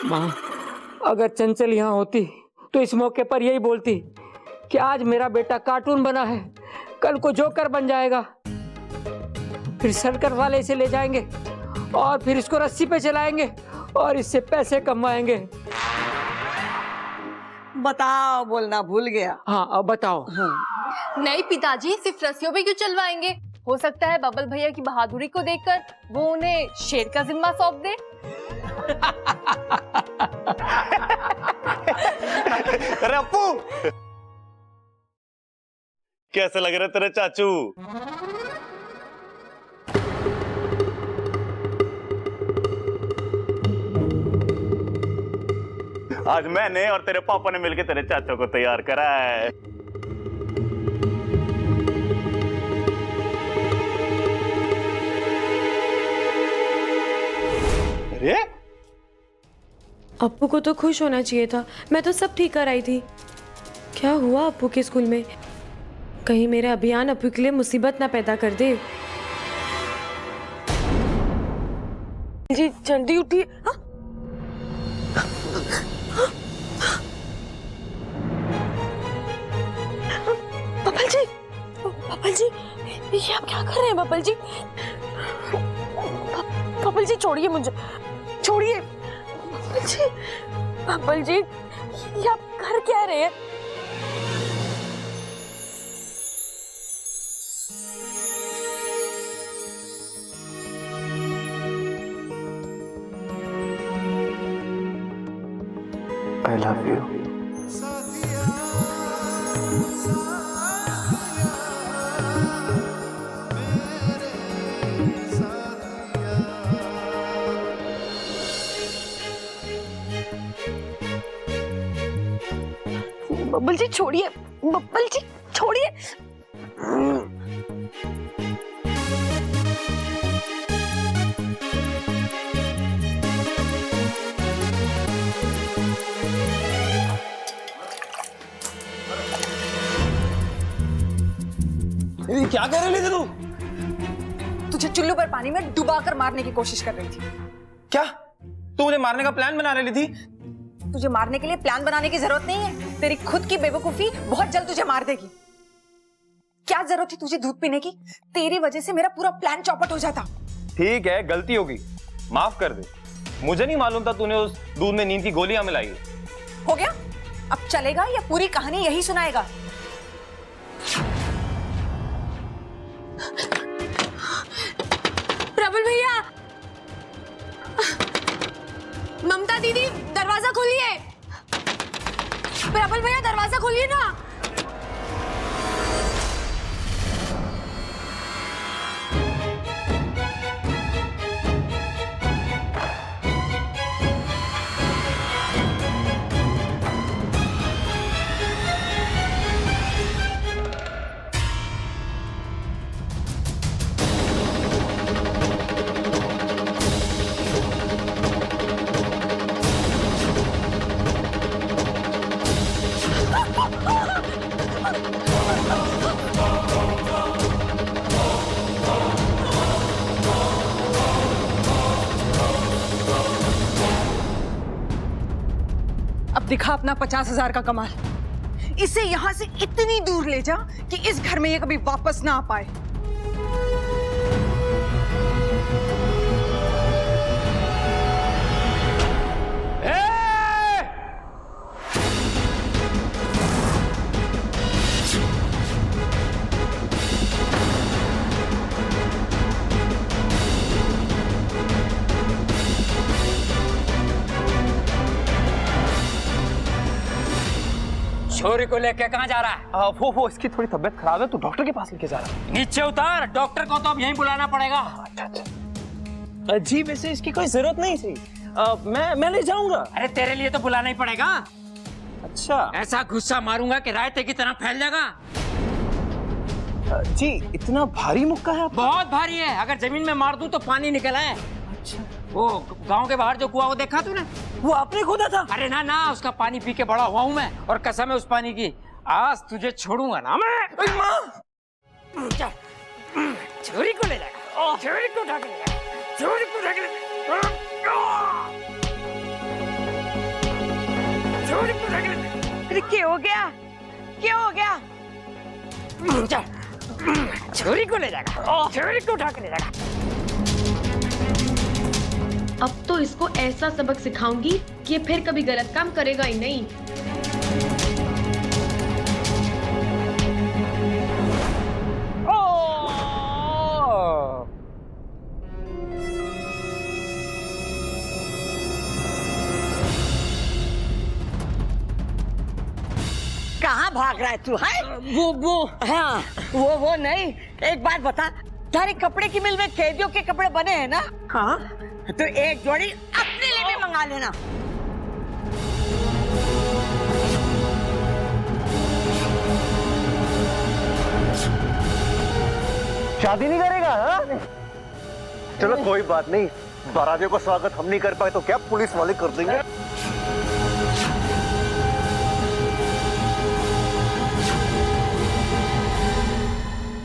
माँ, अगर चंचल यहाँ होती तो इस मौके पर यही बोलती कि आज मेरा बेटा कार्टून बना है, कल को जोकर बन जाएगा। फिर सर्कस वाले इसे ले जाएंगे और फिर इसको रस्सी पे चलाएंगे और इससे पैसे कमाएंगे। बताओ, बोलना भूल गया। हाँ, अब बताओ। नहीं पिताजी, सिर्फ रस्सियों पे क्यों चलवाएंगे? हो सकता है बबल भैया की बहादुरी को देखकर वो उन्हें शेर का जिम्मा सौंप दे। अरे अपू, कैसे लग रहे तेरे चाचू? आज मैंने और तेरे पापा ने मिलकर तेरे चाचू को तैयार करा है। अरे अप्पू को तो खुश होना चाहिए था, मैं तो सब ठीक कर आई थी। क्या हुआ अप्पू के स्कूल में? कहीं मेरा अभियान अप्पू के लिए मुसीबत ना पैदा कर दे। जी जल्दी उठिए। बबल जी, बबल जी, ये आप क्या कर रहे हैं बबल जी? बबल जी छोड़िए मुझे, छोड़िए। बबल जी, ये आप कर क्या रहे हैं? I love you. बबल जी छोड़िए, बबल जी छोड़िए। क्या कर रही थी तू? तुझे चुल्लू पर पानी में डुबा कर मारने की कोशिश कर रही थी। क्या तू मुझे मारने का प्लान बना रही थी? तुझे मारने के लिए प्लान बनाने की जरूरत नहीं है। तेरी खुद की बेवकूफी बहुत जल्द तुझे मार देगी। क्या जरूरत थी तुझे दूध पीने की? तेरी वजह से मेरा पूरा प्लान चौपट हो जाता। ठीक है, गलती होगी, माफ कर दे। मुझे नहीं मालूम था तूने उस दूध में नींद की गोलियां मिलाई है। हो गया? अब चलेगा या पूरी कहानी यही सुनाएगा? प्रबल भैया, ममता दीदी दरवाजा खोलिए। प्रबल भैया दरवाजा खोलिए ना। अब दिखा अपना 50,000 का कमाल। इसे यहां से इतनी दूर ले जा कि इस घर में ये कभी वापस ना आ पाए। छोरी को लेके कहाँ जा रहा है? वो इसकी थोड़ी तबीयत खराब है, तो डॉक्टर के पास लेके जा रहा है। नीचे उतार, डॉक्टर को तो अब यहीं बुलाना पड़ेगा। अच्छा। जी वैसे इसकी कोई जरूरत नहीं थी। मैं ले जाऊंगा। अरे तेरे लिए तो बुलाना ही पड़ेगा। अच्छा। ऐसा गुस्सा मारूंगा कि रायते की तरह फैल जाएगा। जी इतना भारी मुक्का है? बहुत भारी है, अगर जमीन में मार दूं तो पानी निकल आए। अच्छा। वो गांव के बाहर जो कुआं वो देखा तूने? वो आपने खोदा था? अरे ना ना, उसका पानी पी के बड़ा हुआ हूं मैं, और कसम है उस पानी की, आज तुझे छोड़ूंगा ना मैं। माँ! छोरी को ले जाएगा। छोरी को उठा के ले जा, छोरी को उठा के ले जा, छोरी को उठा के ले जा। अरे क्या हो गया, क्या हो गया? छोरी को ले जाएगा, छोरी को उठा के ले जाएगा। अब तो इसको ऐसा सबक सिखाऊंगी कि ये फिर कभी गलत काम करेगा ही नहीं। कहाँ भाग रहा है तू? है वो हाँ, वो नहीं, एक बात बता, तेरे कपड़े की मिल में कैदियों के कपड़े बने हैं ना? हाँ, तो एक जोड़ी अपने लिए भी मंगा लेना। शादी नहीं करेगा? हाँ? चलो कोई बात नहीं, बारातियों का स्वागत हम नहीं कर पाए तो क्या पुलिस वाले कर देंगे।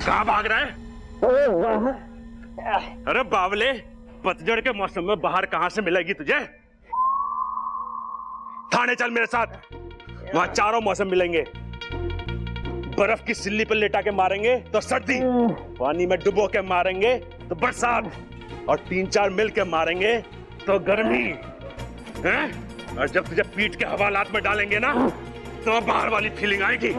कहाँ भाग रहा है? अरे बावले, पतझड़ के मौसम में बाहर कहां से मिलेगी तुझे? थाने चल मेरे साथ, वहां चारों मौसम मिलेंगे। बर्फ की सिल्ली पर लेटा के मारेंगे तो सर्दी, पानी में डुबो के मारेंगे तो बरसात, और 3-4 मिल के मारेंगे तो गर्मी हैं? और जब तुझे पीठ के हवालात में डालेंगे ना तो बाहर वाली फीलिंग आएगी।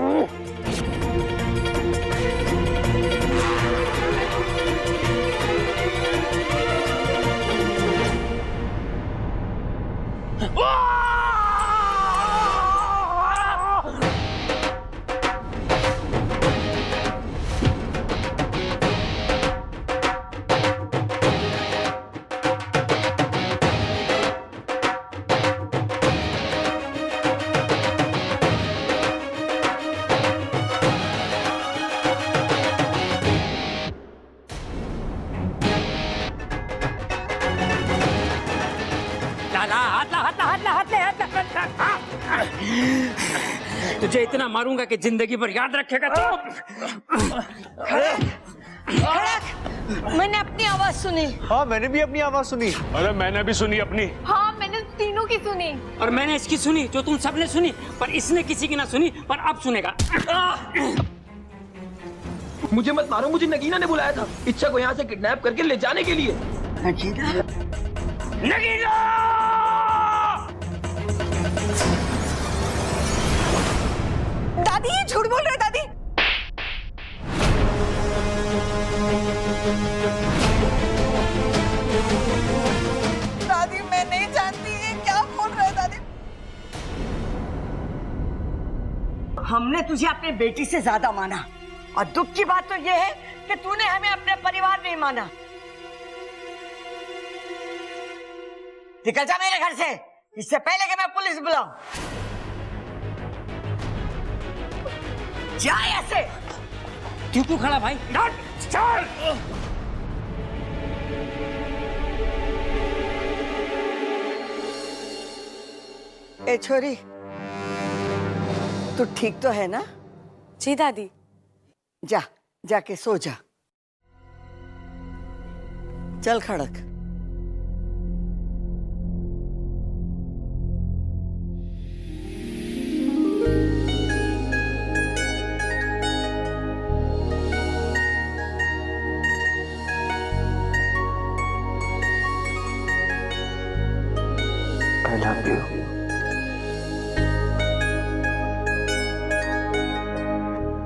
तुझे इतना मारूंगा कि जिंदगी भर याद रखेगा तो। मैंने अपनी आवाज सुनी। हाँ, मैंने भी अपनी आवाज सुनी। अरे मैंने भी सुनी अपनी। हाँ, मैंने तीनों की सुनी। और मैंने इसकी सुनी जो तुम सबने सुनी, पर इसने किसी की ना सुनी, पर अब सुनेगा। मुझे मत मारो, मुझे नगीना ने बुलाया था इच्छा को यहाँ से किडनैप करके ले जाने के लिए। नगीना? नगीना! दादी, ये झूठ बोल रहे हैं दादी। दादी, मैं नहीं जानती, ये क्या बोल रहे हैं दादी? हमने तुझे अपनी बेटी से ज्यादा माना, और दुख की बात तो ये है कि तूने हमें अपने परिवार नहीं माना। निकल जा मेरे घर से, इससे पहले कि मैं पुलिस बुलाऊं। जा ऐसे। क्यों खड़ा भाई? चल। ए छोरी, तू ठीक तो है ना? जी दादी। जा, जाके सो जा। चल खड़क। I love you.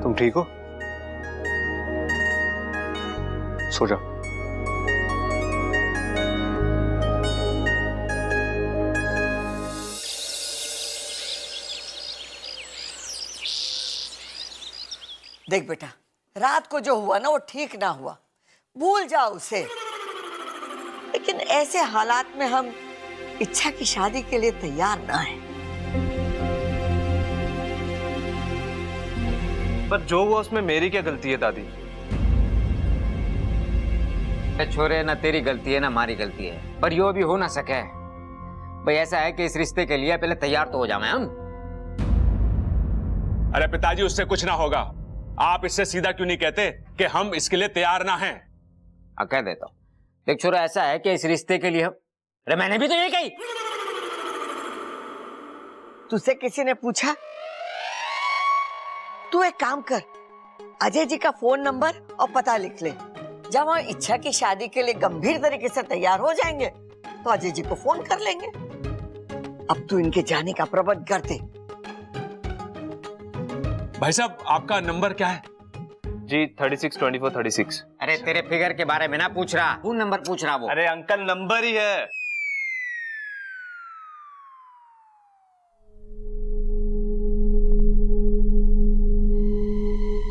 तुम ठीक हो? सो जाओ। देख बेटा, रात को जो हुआ ना वो ठीक ना हुआ, भूल जाओ उसे। लेकिन ऐसे हालात में हम इच्छा की शादी के लिए तैयार ना है। पर जो हुआ उसमें मेरी क्या गलती है दादी? छोरे, ना तेरी गलती है ना हमारी गलती है, पर यो भी हो ना सके। भाई ऐसा है कि इस रिश्ते के लिए पहले तैयार तो हो जाए हम। अरे पिताजी, उससे कुछ ना होगा। आप इससे सीधा क्यों नहीं कहते कि हम इसके लिए तैयार ना हैं? हाँ कह देता हूँ। देख छोरा, ऐसा है कि इस रिश्ते के लिए हम, अरे मैंने भी तो यही कही। तुझसे किसी ने पूछा? तू एक काम कर, अजय जी का फोन नंबर और पता लिख ले। जब हम इच्छा की शादी के लिए गंभीर तरीके से तैयार हो जाएंगे तो अजय जी को फोन कर लेंगे। अब तू इनके जाने का प्रबंध कर दे। भाई साहब, आपका नंबर क्या है? जी 362436। अरे तेरे फिगर के बारे में ना पूछ रहा, फोन नंबर पूछ रहा वो। अरे अंकल नंबर ही है।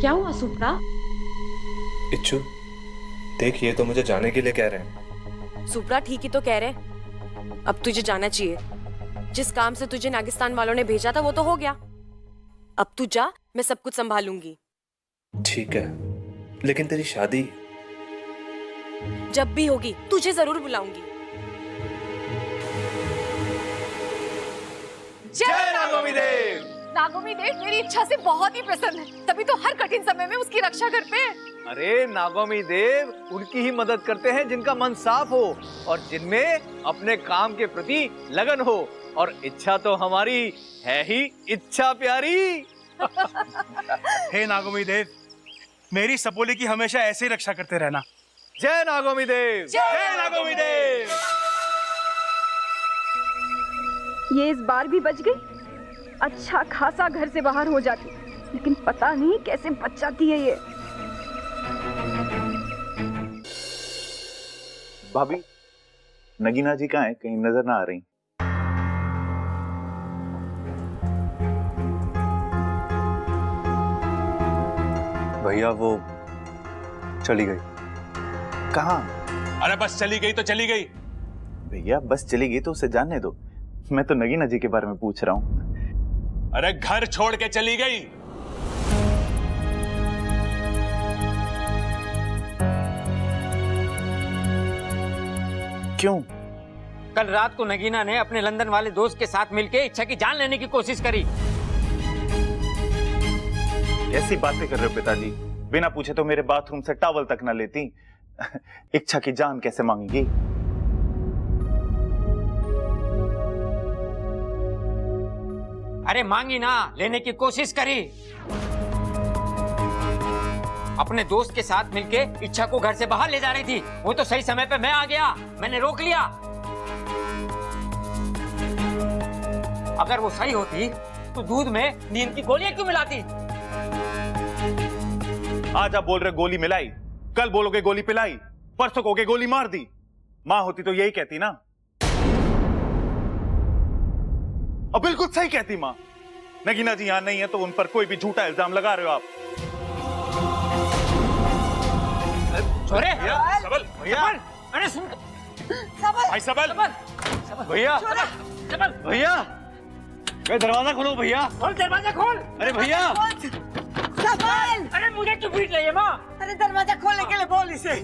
क्या हुआ सुप्रा? इच्छु, देख ये तो मुझे जाने के लिए कह रहे हैं। सुप्रा ठीक ही तो कह रहे। अब तुझे जाना चाहिए। जिस काम से तुझे नागिस्तान वालों ने भेजा था वो तो हो गया। अब तू जा, मैं सब कुछ संभालूंगी। ठीक है, लेकिन तेरी शादी जब भी होगी तुझे जरूर बुलाऊंगी। जय नागोमी देव। नागोमी देव मेरी इच्छा से बहुत ही प्रसन्न है, तभी तो हर कठिन समय में उसकी रक्षा करते हैं। अरे नागोमी देव उनकी ही मदद करते हैं जिनका मन साफ हो और जिनमें अपने काम के प्रति लगन हो। और इच्छा तो हमारी है ही इच्छा प्यारी। हे नागोमी देव, मेरी सपोली की हमेशा ऐसे ही रक्षा करते रहना। जय नागोमी देव। जय नागोमी देव। ये इस बार भी बच गई। अच्छा खासा घर से बाहर हो जाती, लेकिन पता नहीं कैसे बच जाती है ये। भाभी, नगीना जी कहाँ है? कहीं नजर ना आ रही। भैया वो चली गई। कहाँ? अरे बस चली गई तो चली गई। भैया बस चली गई तो उसे जाने दो। मैं तो नगीना जी के बारे में पूछ रहा हूँ। अरे घर छोड़ के चली गई। क्यों? कल रात को नगीना ने अपने लंदन वाले दोस्त के साथ मिलकर इच्छा की जान लेने की कोशिश करी। ऐसी बातें कर रहे हो पिताजी? बिना पूछे तो मेरे बाथरूम से टॉवल तक ना लेती। इच्छा की जान कैसे मांगेगी? अरे मांगी ना, लेने की कोशिश करी। अपने दोस्त के साथ मिलके इच्छा को घर से बाहर ले जा रही थी। वो तो सही समय पे मैं आ गया, मैंने रोक लिया। अगर वो सही होती तो दूध में नींद की गोलियां क्यों मिलाती? आज आप बोल रहे गोली मिलाई, कल बोलोगे गोली पिलाई, परसों कहोगे गोली मार दी। मां होती तो यही कहती ना। अब बिल्कुल सही कहती मां। नगीना जी यहां नहीं है तो उन पर कोई भी झूठा इल्जाम लगा रहे हो आप। छोरे, सबल भैया, अरे सुन, भाई सबल भैया, भैया दरवाजा खोलो भैया। खोल दरवाजा खोल। अरे भैया, सबल! अरे मुझे क्यों पीट रही है माँ? अरे दरवाजा खोलने के लिए बोल इसे।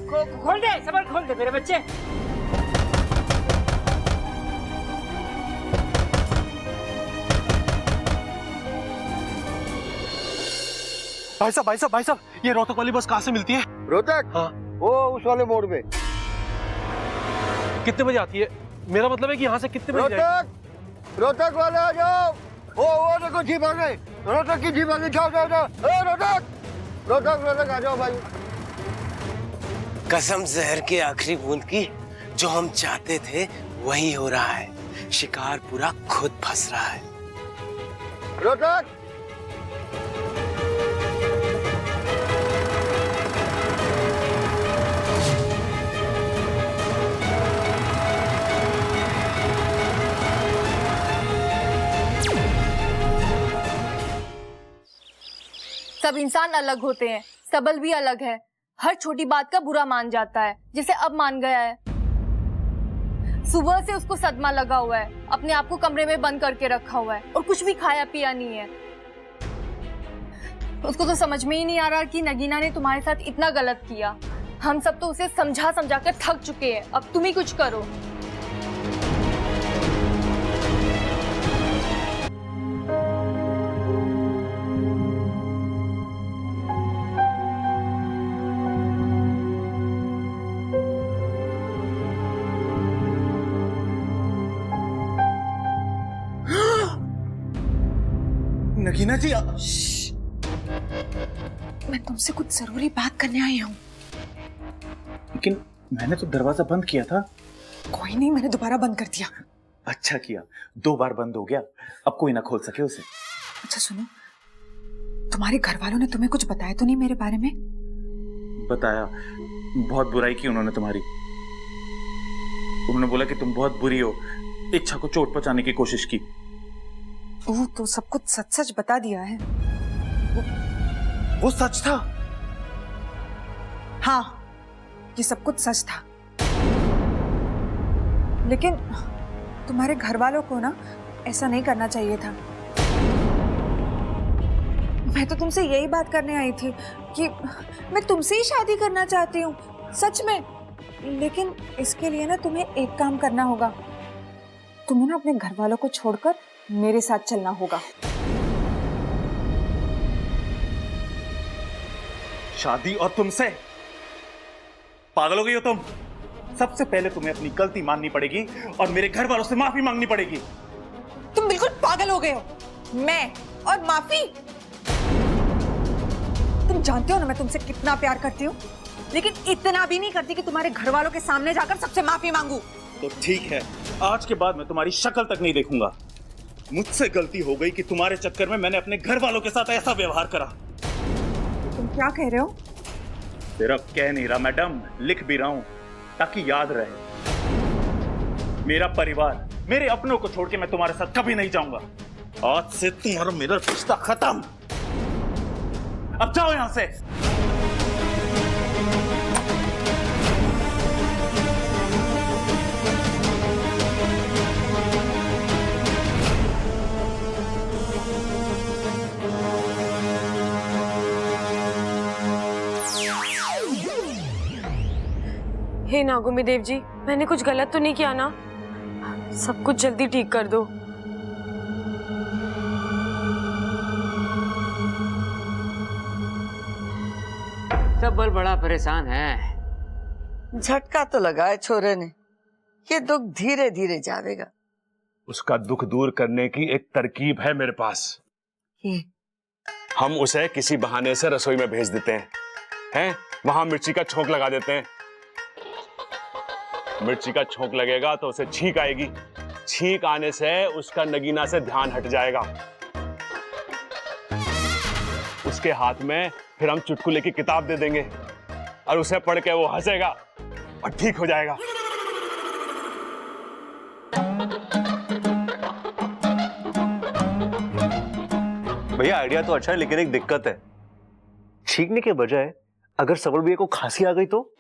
खोल दे सबल, खोल दे मेरे बच्चे। भाई साहब, भाई साहब, भाई साहब, ये रोहतक वाली बस कहाँ से मिलती है? रोहतक? हाँ। वो उस वाले मोड़ पे। कितने बजे आती है? मेरा मतलब है कि यहाँ से कितने बजे रोहतक, रोहतक वाले आ जाओ। वो देखो जीप आ गई, रोहतक की जीप आ गई। जाओ जाओ जाओ। रोहतक, रोहतक, रोहतक आ जाओ भाई। कसम जहर के आखिरी बूंद की, जो हम चाहते थे वही हो रहा है। शिकार पूरा खुद फंस रहा है। रोहतक, सब इंसान अलग होते हैं, सबल भी अलग है। हर छोटी बात का बुरा मान जाता है, जिसे अब मान गया है। सुबह से उसको सदमा लगा हुआ है, अपने आप को कमरे में बंद करके रखा हुआ है और कुछ भी खाया पिया नहीं है। उसको तो समझ में ही नहीं आ रहा कि नगीना ने तुम्हारे साथ इतना गलत किया। हम सब तो उसे समझा समझा कर थक चुके हैं, अब तुम ही कुछ करो। नगीना जी मैं तुमसे कुछ जरूरी बात करने आई हूँ। लेकिन मैंने तो दरवाजा बंद किया था। कोई नहीं, मैंने दोबारा बंद कर दिया। अच्छा किया, 2 बार बंद हो गया, अब कोई ना खोल सके उसे। अच्छा सुनो, तुम्हारे घर वालों ने तुम्हें कुछ बताया तो नहीं मेरे बारे में? बताया, बहुत बुराई की उन्होंने तुम्हारी। उन्होंने बोला कि तुम बहुत बुरी हो, इच्छा को चोट पहुंचाने की कोशिश की। ओह, तो सब कुछ सच सच बता दिया है। वो सच था? हाँ, ये सब कुछ सच था। लेकिन तुम्हारे घर वालों को ना ऐसा नहीं करना चाहिए था। मैं तो तुमसे यही बात करने आई थी कि मैं तुमसे ही शादी करना चाहती हूँ, सच में। लेकिन इसके लिए ना तुम्हें एक काम करना होगा। तुम्हें ना अपने घर वालों को छोड़कर मेरे साथ चलना होगा। शादी और तुमसे? पागल हो गई हो तुम? सबसे पहले तुम्हें अपनी गलती माननी पड़ेगी और मेरे घर वालों से माफी मांगनी पड़ेगी। तुम बिल्कुल पागल हो गए हो। मैं और माफी? तुम जानते हो ना मैं तुमसे कितना प्यार करती हूँ, लेकिन इतना भी नहीं करती कि तुम्हारे घर वालों के सामने जाकर सबसे माफी मांगू। तो ठीक है, आज के बाद मैं तुम्हारी शक्ल तक नहीं देखूंगा। मुझसे गलती हो गई कि तुम्हारे चक्कर में मैंने अपने घर वालों के साथ ऐसा व्यवहार करा। तुम क्या कह रहे हो? सिर्फ कह नहीं रहा मैडम, लिख भी रहा हूं ताकि याद रहे। मेरा परिवार, मेरे अपनों को छोड़ के मैं तुम्हारे साथ कभी नहीं जाऊंगा। आज से तुम्हारा मेरा रिश्ता खत्म। अब जाओ यहां से। हे नागोमी देव जी, मैंने कुछ गलत तो नहीं किया ना? सब कुछ जल्दी ठीक कर दो। सब बड़ा परेशान है। झटका तो लगा है छोरे ने, ये दुख धीरे धीरे जाएगा। उसका दुख दूर करने की एक तरकीब है मेरे पास। हम उसे किसी बहाने से रसोई में भेज देते हैं, वहां मिर्ची का छोंक लगा देते हैं। मिर्ची का छोंक लगेगा तो उसे छींक आएगी, छींक आने से उसका नगीना से ध्यान हट जाएगा। उसके हाथ में फिर हम चुटकुले की किताब दे देंगे और उसे पढ़ के वो हंसेगा और ठीक हो जाएगा। भैया आइडिया तो अच्छा है, लेकिन एक दिक्कत है। छींकने के बजाय अगर सबल भैया को खांसी आ गई तो?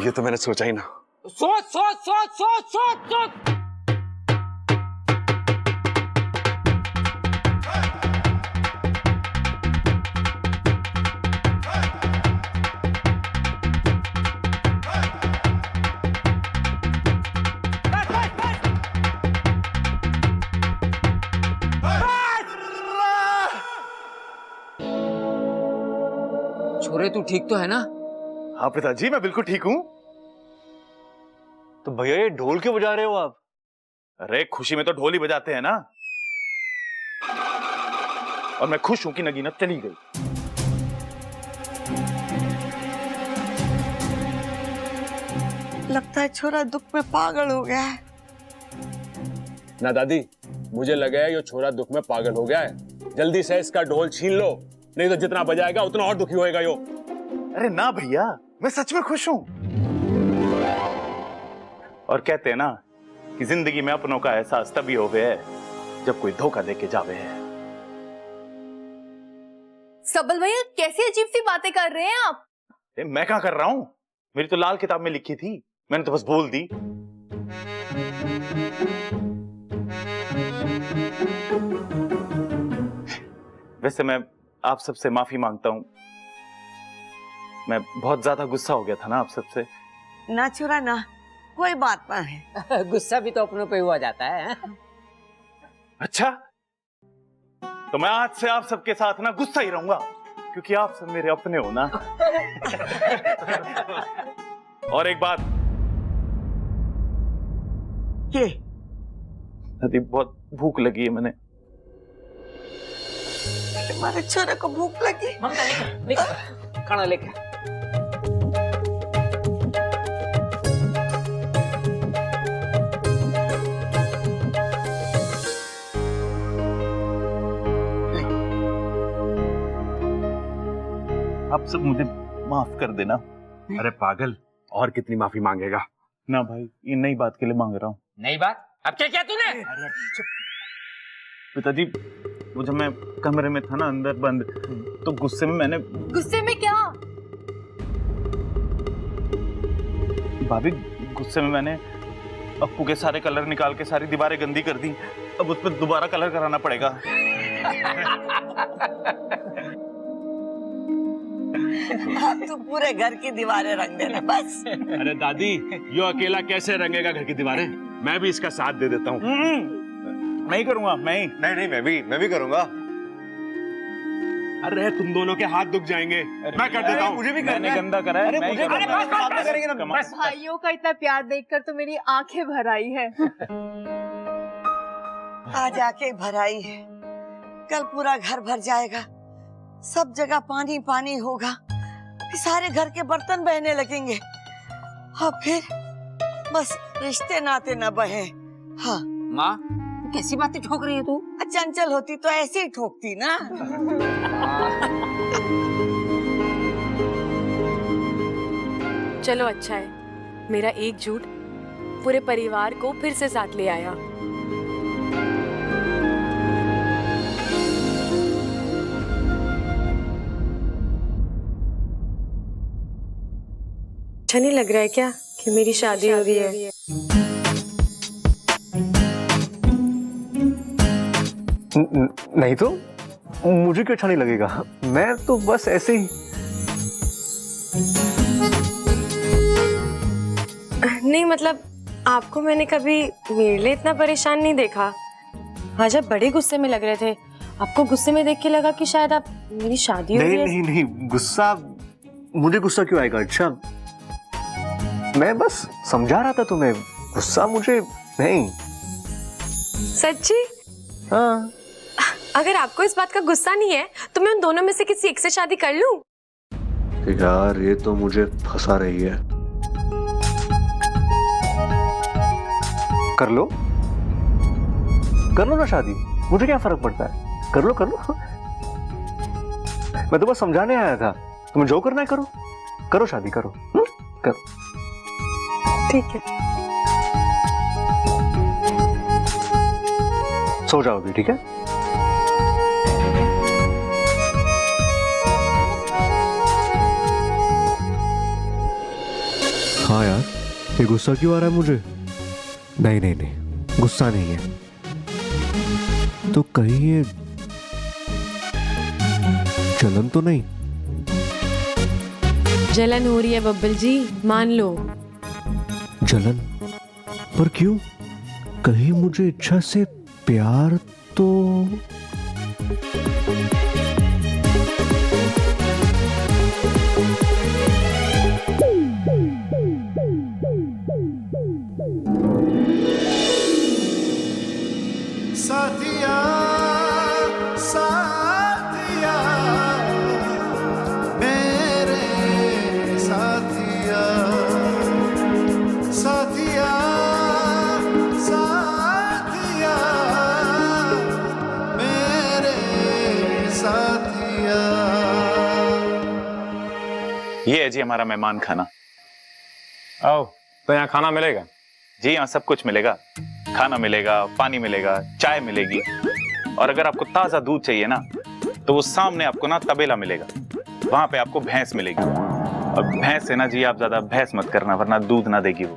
ये तो मैंने सोचा ही ना। सोच सोच सोच सोच सोच सोच। छोरे तू ठीक तो है ना? हाँ पिताजी, मैं बिल्कुल ठीक हूं। तो भैया ये ढोल क्यों बजा रहे हो आप? अरे खुशी में तो ढोल ही बजाते हैं ना। और मैं खुश हूं कि नगीना चली गई। लगता है छोरा दुख में पागल हो गया है। ना दादी, मुझे लगा है ये छोरा दुख में पागल हो गया है। जल्दी से इसका ढोल छीन लो, नहीं तो जितना बजाएगा उतना और दुखी होएगा यो। अरे ना भैया, मैं सच में खुश हूं। और कहते हैं ना कि जिंदगी में अपनों का एहसास तभी होवे है जब कोई धोखा देके जावे है। सबल भैया कैसी अजीब सी बातें कर रहे हैं आप? मैं क्या कर रहा हूं? मेरी तो लाल किताब में लिखी थी, मैंने तो बस बोल दी। वैसे मैं आप सबसे माफी मांगता हूं। मैं बहुत ज्यादा गुस्सा हो गया था ना आप सबसे। ना छोरा ना, कोई बात ना है। गुस्सा भी तो अपनों पे हुआ जाता है। अच्छा, तो मैं आज से आप सबके साथ ना गुस्सा ही रहूंगा, क्योंकि आप सब मेरे अपने हो ना। और एक बात, ये नदी बहुत भूख लगी है मैंने। तुम्हारे छोरे को भूख लगी? ममता लेके खाना लेके। आप सब मुझे माफ कर देना। अरे पागल, और कितनी माफी मांगेगा? ना भाई, ये नई बात के लिए मांग रहा हूँ। नई बात? अब क्या किया तूने? पिताजी, वो जब मैं कमरे में था ना अंदर बंद, तो गुस्से में मैंने। गुस्से में क्या? भाभी, गुस्से में मैंने अप्पू के सारे कलर निकाल के सारी दीवारें गंदी कर दी। अब उस पर दोबारा कलर कराना पड़ेगा। अब तो पूरे घर की दीवारें रंग देना बस। अरे दादी, यो अकेला कैसे रंगेगा घर की दीवारें? मैं भी इसका साथ दे देता हूँ। मैं ही करूंगा, मैं ही। नहीं, मैं भी करूंगा। अरे तुम दोनों के हाथ दुख जाएंगे, मैं कर देता हूँ। मुझे भी मैंने गंदा करा है, मैं ही करूंगा। भाइयों का इतना प्यार देखकर तो मेरी आंखें भर आई है। आज आके भर आई है, कल पूरा घर भर जाएगा, सब जगह पानी पानी होगा, फिर सारे घर के बर्तन बहने लगेंगे, और फिर बस रिश्ते नाते न बहे। हाँ माँ, कैसी बातें ठोक रही है तू? चंचल होती तो ऐसे ही ठोकती ना। चलो अच्छा है, मेरा एक झूठ पूरे परिवार को फिर से साथ ले आया। अच्छा नहीं लग रहा है क्या कि मेरी शादी हो रही है? नहीं तो मुझे क्यों अच्छा नहीं लगेगा? मैं तो बस ऐसे ही। नहीं मतलब आपको मैंने कभी मेरे लिए इतना परेशान नहीं देखा। आज आप बड़े गुस्से में लग रहे थे। आपको गुस्से में देख के लगा कि शायद आप मेरी शादी हो रही है। नहीं, गुस्सा मुझे गुस्सा क्यों आएगा? अच्छा, मैं बस समझा रहा था तुम्हें, गुस्सा मुझे नहीं। सच्ची? हाँ। अगर आपको इस बात का गुस्सा नहीं है तो मैं उन दोनों में से किसी एक से शादी कर लूं? यार ये तो मुझे फंसा रही है। कर लो ना शादी, मुझे क्या फर्क पड़ता है? कर लो। मैं तो बस समझाने आया था, तुम्हें जो करना है करो शादी करो। करो। ठीक है, सो जाओ अभी, ठीक है? हाँ यार, ये गुस्सा क्यों आ रहा है मुझे? नहीं, गुस्सा नहीं है तो कहीं ये जलन तो नहीं? जलन हो रही है बब्बल जी, मान लो। जलन? पर क्यों? कहीं मुझे इच्छा से प्यार तो? साथिया साथिया मेरे साथिया साथिया साथिया मेरे साथिया। ये है जी हमारा मेहमान खाना। आओ, तो यहाँ खाना मिलेगा? जी यहाँ सब कुछ मिलेगा, खाना मिलेगा, पानी मिलेगा, चाय मिलेगी, और अगर आपको ताजा दूध चाहिए ना तो वो सामने आपको ना तबेला मिलेगा, वहां पे आपको भैंस मिलेगी। और भैंस है ना जी, आप ज्यादा भैंस मत करना वरना दूध ना देगी वो।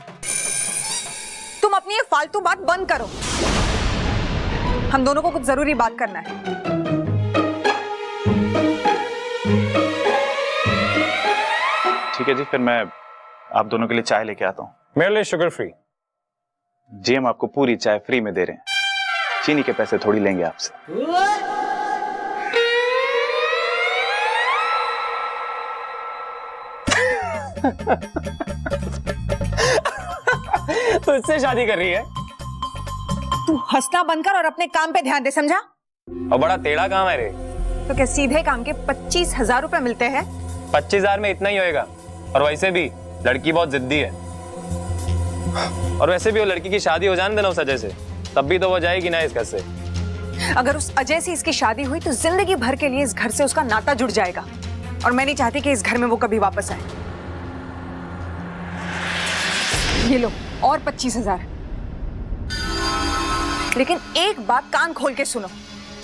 तुम अपनी ये फालतू बात बंद करो, हम दोनों को कुछ जरूरी बात करना है। ठीक है जी, फिर मैं आप दोनों के लिए चाय लेके आता हूँ। मेरे लिए शुगर फ्री। जी हम आपको पूरी चाय फ्री में दे रहे हैं, चीनी के पैसे थोड़ी लेंगे आपसे। तो इससे शादी कर रही है? तू हंसना बंद कर और अपने काम पे ध्यान दे, समझा? और बड़ा टेढ़ा काम है रे। तो क्या सीधे काम के 25,000 रुपए मिलते हैं? 25,000 में इतना ही होएगा। और वैसे भी लड़की बहुत जिद्दी है। और वैसे भी वो लड़की की शादी हो जाने देना उस अजय से, तब भी तो वो जाएगी ना इस घर से। अगर उस अजय से इसकी शादी हुई तो जिंदगी भर के लिए इस घर से उसका नाता जुड़ जाएगा, और मैं नहीं चाहती कि इस घर में वो कभी वापस आए। ये लो और 25,000। लेकिन एक बात कान खोल के सुनो,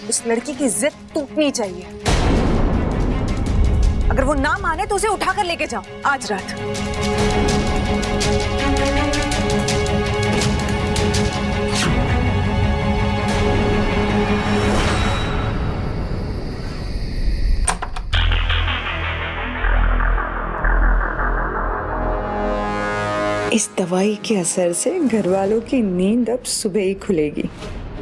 उस लड़की की जिद टूटनी चाहिए। अगर वो ना माने तो उसे उठाकर लेके जाओ आज रात। इस दवाई के असर से घर वालों की नींद अब सुबह ही खुलेगी,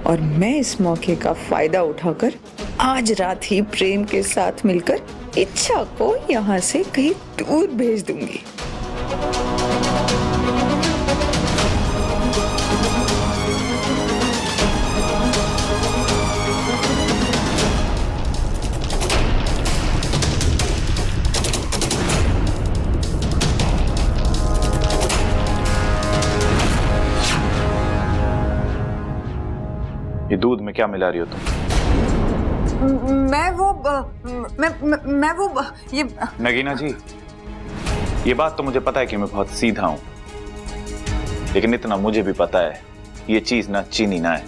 और मैं इस मौके का फायदा उठाकर आज रात ही प्रेम के साथ मिलकर इच्छा को यहाँ से कहीं दूर भेज दूंगी। ये दूध में क्या मिला रही हो तुम? मैं वो ये नगीना जी, ये बात तो मुझे पता है कि मैं बहुत सीधा हूं, लेकिन इतना मुझे भी पता है ये चीज ना चीनी ना है।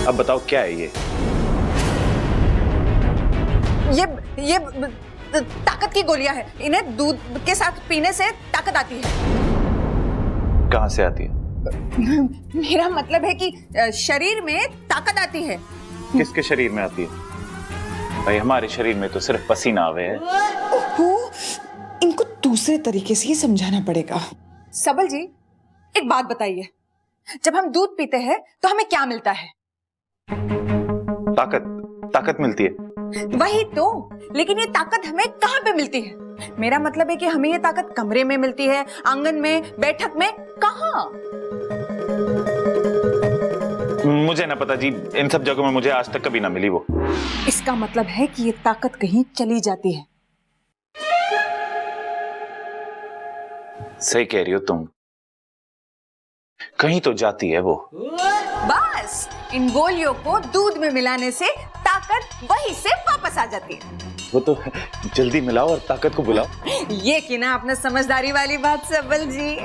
अब बताओ क्या है ये ताकत की गोलियां हैं। इन्हें दूध के साथ पीने से ताकत आती है। कहां से आती है? मेरा मतलब है कि शरीर में ताकत आती है। किसके शरीर में आती है? भाई हमारे शरीर में तो सिर्फ पसीना आवे है। इनको दूसरे तरीके से ही समझाना पड़ेगा। सबल जी, एक बात बताइए, जब हम दूध पीते हैं तो हमें क्या मिलता है? ताकत मिलती है। वही तो, लेकिन ये ताकत हमें कहाँ पे मिलती है? मेरा मतलब है कि हमें ये ताकत कमरे में मिलती है, आंगन में, बैठक में, कहाँ? मुझे ना पता जी, इन सब जगहों में मुझे आज तक कभी ना मिली वो। इसका मतलब है कि ये ताकत कहीं चली जाती है। सही कह रही हो तुम, कहीं तो जाती है वो। बस इन गोलियों को दूध में मिलाने से ताकत वहीं से वापस आ जाती है। वो तो जल्दी मिलाओ और ताकत को बुलाओ। ये कि ना आपने समझदारी वाली बात सबल जी।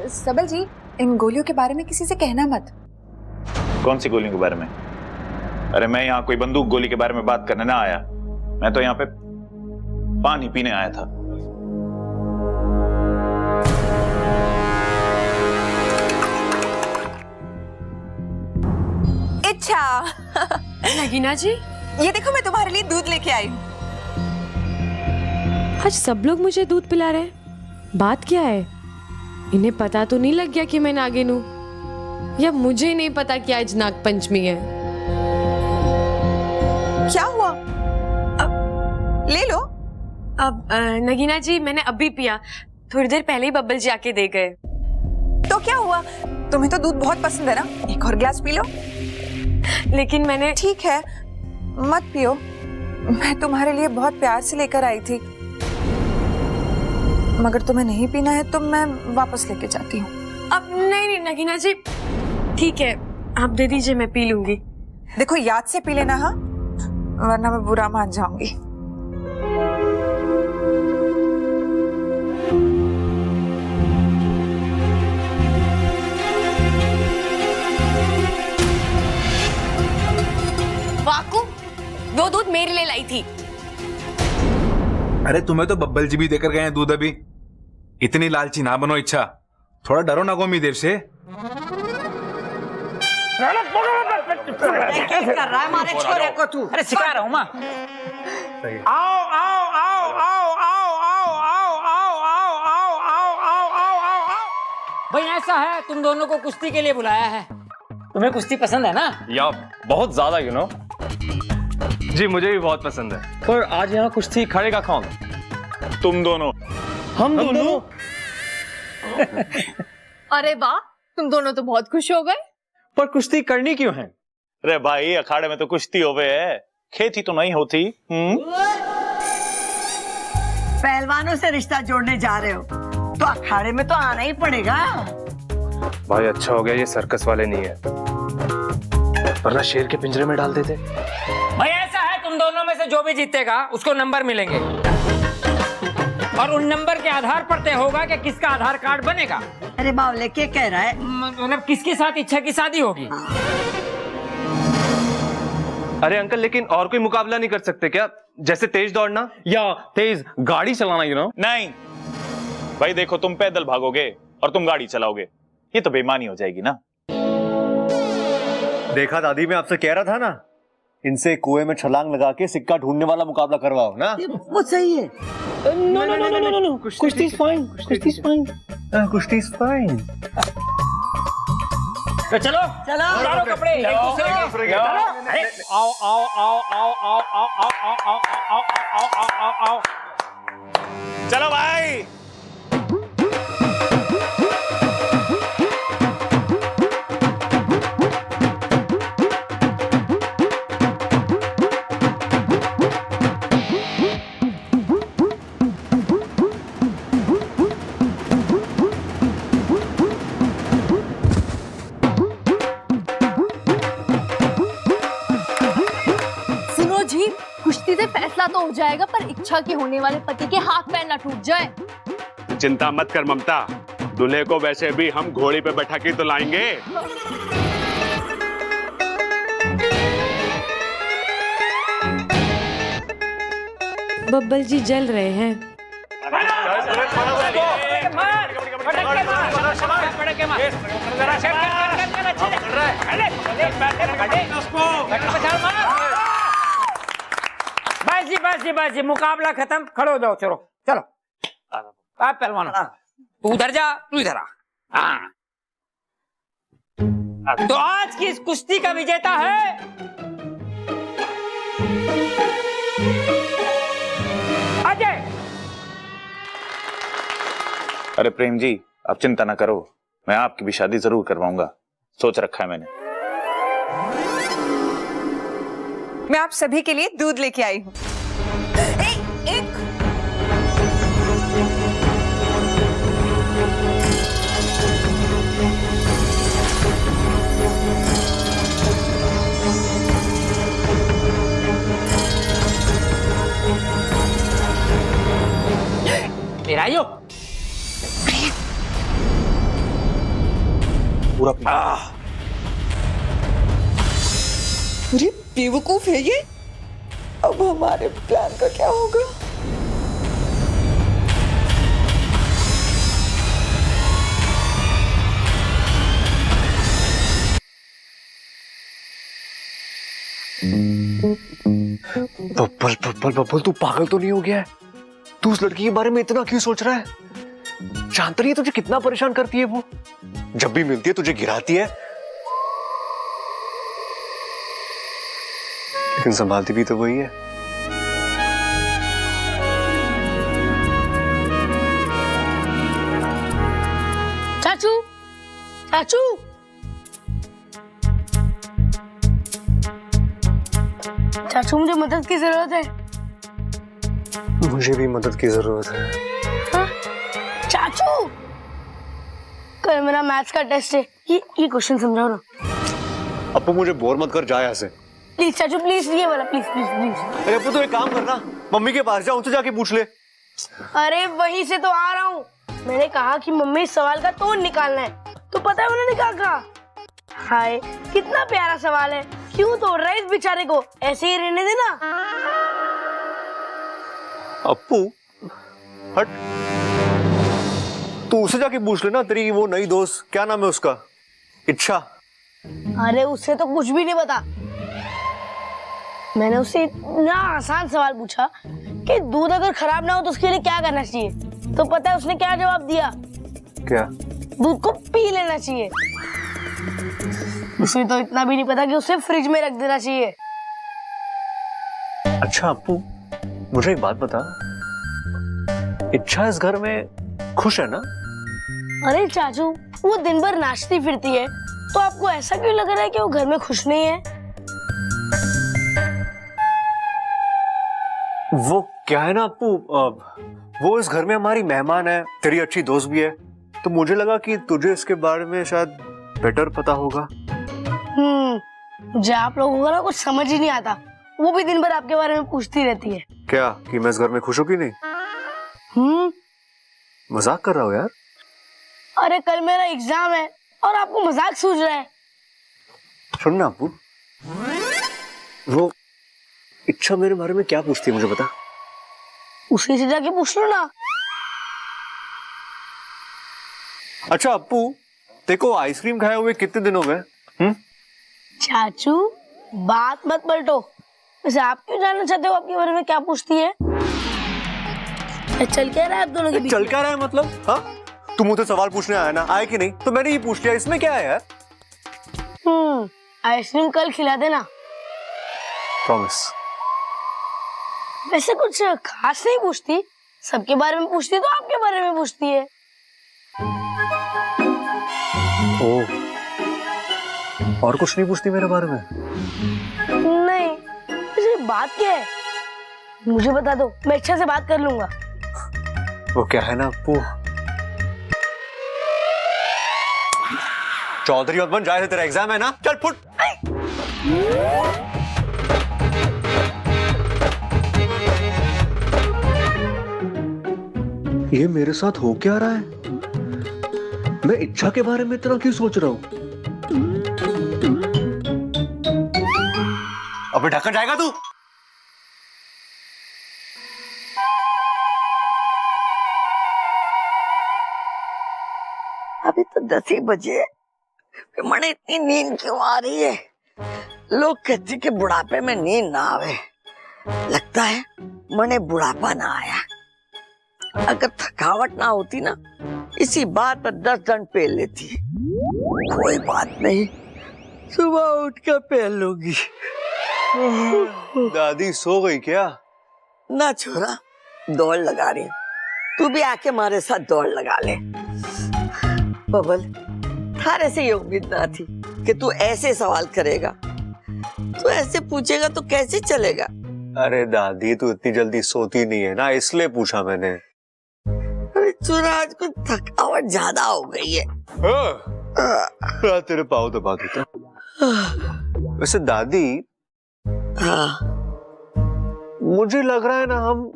सबल जी, इन गोलियों के बारे में किसी से कहना मत। कौन सी गोलियों के बारे में? अरे मैं यहाँ कोई बंदूक गोली के बारे में बात करने ना आया, मैं तो यहाँ पे पानी पीने आया था। अच्छा नगीना जी, ये देखो मैं तुम्हारे लिए दूध लेके आई हूँ। आज सब लोग मुझे दूध पिला रहे हैं। बात क्या है? इन्हें पता तो नहीं लग गया कि मैं नागिन हूँ? या मुझे नहीं पता कि आज नाग पंचमी है? क्या हुआ? अब ले लो। अब नगीना जी, मैंने अभी पिया, थोड़ी देर पहले ही बब्बल जी आके दे गए। तो क्या हुआ? तुम्हें तो दूध बहुत पसंद है ना, एक और गिलास पी लो। लेकिन मैंने... ठीक है, मत पियो, मैं तुम्हारे लिए बहुत प्यार से लेकर आई थी। मगर तुम्हें नहीं पीना है तो मैं वापस लेके जाती हूँ। अब नहीं नगीना जी, ठीक है, आप दे दीजिए, मैं पी लूंगी। देखो याद से पी लेना, हाँ, वरना मैं बुरा मान जाऊंगी। वाकू, वो दूध मेरे लिए लाई थी। अरे तुम्हें तो बब्बल जी भी देकर गए हैं दूध अभी। इतनी लालची ना बनो इच्छा, थोड़ा डरो ना गोमी देव से। कर रहा है हमारे छोरे को तू? अरे सिखा रहा हूँ माँ। आओ आओ आओ आओ आओ आओ आओ आओ आओ आओ आओ आओ आओ आओ आओ। भाई ऐसा है, तुम दोनों को कुश्ती के लिए बुलाया है। तुम्हें कुश्ती पसंद है ना? या बहुत ज्यादा, यू नो। जी मुझे भी बहुत पसंद है। पर आज यहाँ कुश्ती खड़ेगा कौन? तुम दोनों। हम दोनों? अरे वाह, तुम दोनों तो बहुत खुश हो गए। पर कुश्ती करनी क्यों है? अरे भाई अखाड़े में तो कुश्ती होवे है, खेती तो नहीं होती। पहलवानों से रिश्ता जोड़ने जा रहे हो तो अखाड़े में तो आना ही पड़ेगा। भाई अच्छा हो गया ये सर्कस वाले नहीं है, वरना शेर के पिंजरे में डाल देते। भाई ऐसा है, तुम दोनों में से जो भी जीतेगा उसको नंबर मिलेंगे और उन नंबर के आधार पर तय होगा कि किसका आधार कार्ड बनेगा। अरे बावले क्या कह रहा है? मतलब किसके साथ इच्छा की शादी होगी। अरे अंकल लेकिन और कोई मुकाबला नहीं कर सकते क्या? जैसे तेज दौड़ना या तेज गाड़ी चलाना, यू नो? नहीं भाई देखो, तुम पैदल भागोगे और तुम गाड़ी चलाओगे, ये तो बेईमानी हो जाएगी ना। देखा दादी, मैं आपसे कह रहा था ना, इनसे कुएं में छलांग लगा के सिक्का ढूंढने वाला मुकाबला करवाओ ना। वो सही है। No no no no no no, kushti is fine, kushti is fine, kushti is fine. तो चलो चलो उतारो कपड़े एक दूसरे के। अरे आओ आओ आओ आओ आओ आओ आओ आओ आओ आओ आओ आओ आओ। चलो भाई। कुश्ती से फैसला तो हो जाएगा, पर इच्छा के होने वाले पति के हाथ पैर ना टूट जाए। चिंता मत कर ममता, दूल्हे को वैसे भी हम घोड़ी पे बैठा के तो लाएंगे। बब्बल जी जल रहे हैं। बस जी मुकाबला खत्म, खड़े हो जाओ। चलो चलो आप पहलवान, तू उधर जा, तू इधर आ। तो आज की इस कुश्ती का विजेता है अजय। अरे प्रेम जी आप चिंता ना करो, मैं आपकी भी शादी जरूर करवाऊंगा, सोच रखा है मैंने। मैं आप सभी के लिए दूध लेके आई हूँ। एक मेरा यो पूरा अरे बेवकूफ है ये। अब हमारे प्लान का क्या होगा? बब्बल बब्बल बब्बल, तू पागल तो नहीं हो गया है? तू उस लड़की के बारे में इतना क्यों सोच रहा है? जानता नहीं है तुझे कितना परेशान करती है वो? जब भी मिलती है तुझे गिराती है, लेकिन संभालती भी तो वही है। चाचू चाचू, चाचू मुझे मदद की जरूरत है। मुझे भी मदद की जरूरत है। हाँ? चाचू कल मेरा मैथ्स का टेस्ट है, ये क्वेश्चन समझाओ ना। अपू मुझे बोर मत कर, जा यहाँ से प्लीज चाचू, प्लीज ये वाला, प्लीज प्लीज प्लीज। अरे अपू तो एक काम करना, मम्मी के पास जा, उनसे जाके पूछ ले। अरे वहीं से तो आ रहा हूँ। मैंने कहा कि मम्मी इस सवाल का तोड़ निकालना है, तो पता है उन्होंने क्या कहा? हाय कितना प्यारा सवाल है, क्यों तोड़ रहा है इस बेचारे को, ऐसे ही रहने देना। अपू हट, तू उसे जाके पूछ लेना, तेरी वो नई दोस्त, क्या नाम है उसका, इच्छा। अरे उससे तो कुछ भी नहीं पता। मैंने उससे इतना आसान सवाल पूछा कि दूध अगर खराब ना हो तो उसके लिए क्या करना चाहिए, तो पता है उसने क्या जवाब दिया? क्या? दूध को पी लेना चाहिए। उसे तो इतना भी नहीं पता कि उसे फ्रिज में रख देना चाहिए। अच्छा अप्पू, मुझे एक बात बता, इच्छा इस घर में खुश है ना? अरे चाचू, वो दिन भर नाचती फिरती है, तो आपको ऐसा क्यों लग रहा है कि वो घर में खुश नहीं है? वो क्या है ना अप्पू, वो इस घर में हमारी मेहमान है, तेरी अच्छी दोस्त भी है, तो मुझे लगा कि तुझे इसके बारे में शायद बेटर पता होगा। मुझे आप लोगों को ना कुछ समझ ही नहीं आता। वो भी दिन भर आपके बारे में पूछती रहती है। क्या कि मैं इस घर में खुश हूँ कि नहीं? मजाक कर रहा हूँ यार। अरे कल मेरा एग्जाम है और आपको मजाक सूझ रहा है। सुन ना अप्पू, वो इच्छा मेरे बारे में क्या पूछती है मुझे बता। उसी से जाके पूछ लो ना। अच्छा अप्पू, देखो आइसक्रीम खाए हुए कितने दिन हो गए? चाचू बात मत पलटो। वैसे आप क्यों जानना चाहते हो आपके बारे में क्या पूछती है? चल क्या रहा है आप दोनों के बीच? चल क्या रहा है मतलब? हाँ, तुम मुझसे सवाल पूछने आया ना, आए कि नहीं? तो मैंने ये पूछ लिया, इसमें क्या है यार? आइसक्रीम कल खिला देना। प्रॉमिस। वैसे कुछ खास नहीं पूछती, सबके बारे में पूछती तो आपके बारे में पूछती है। ओह, और कुछ नहीं पूछती मेरे बारे में? नहीं, वैसे बात क्या है मुझे बता दो, मैं इच्छा से बात कर लूंगा। वो क्या है ना अप्पू, चौधरी मत बन, जाए तेरा एग्जाम है ना, चल फुट। ये मेरे साथ हो क्या रहा है? मैं इच्छा के बारे में इतना क्यों सोच रहा हूं? अबे ढक्कन जाएगा तू? अभी तो 10 ही बजे, मने इतनी नींद क्यों आ रही है? लोग कहते कि बुढ़ापे में नींद ना आवे, लगता है मने बुढ़ापा ना आया। अगर थकावट ना होती ना, इसी बात पर 10 दंड पेल लेती। कोई बात नहीं, सुबह उठ कर पेल लूंगी। दादी सो गई क्या? ना छोरा, दौड़ लगा रही, तू भी आके हमारे साथ दौड़ लगा ले। बबल, थारे से ये उम्मीद ना थी कि तू ऐसे सवाल करेगा। तू ऐसे पूछेगा तो कैसे चलेगा? अरे दादी, तू इतनी जल्दी सोती नहीं है ना, इसलिए पूछा मैंने। अरे छोरा, आज कुछ थकावट ज्यादा हो गई है। तेरे पाँव दबा देता। वैसे दादी, हाँ, मुझे लग रहा है ना हम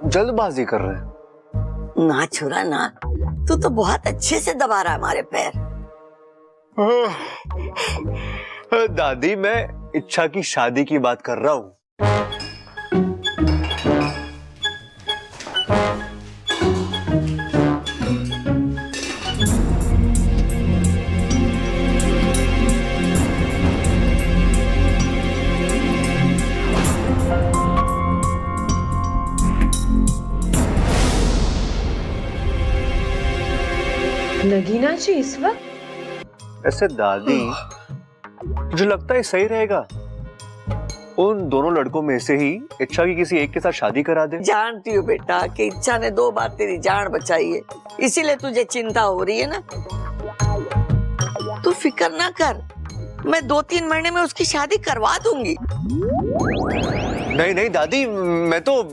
जल्दबाजी कर रहे हैं। ना छोरा ना, तू तो बहुत अच्छे से दबा रहा है हमारे पैर। दादी, मैं इच्छा की शादी की बात कर रहा हूँ। नगीना जी इस वक्त? ऐसे दादी, मुझे लगता है सही रहेगा उन दोनों लड़कों में से ही इच्छा की किसी एक के साथ शादी करा दे। जानती हूँ बेटा कि इच्छा ने 2 बार तेरी जान बचाई है, इसीलिए तुझे चिंता हो रही है ना। तू फिक्र ना कर, मैं 2-3 महीने में उसकी शादी करवा दूंगी। नहीं नहीं दादी, मैं तो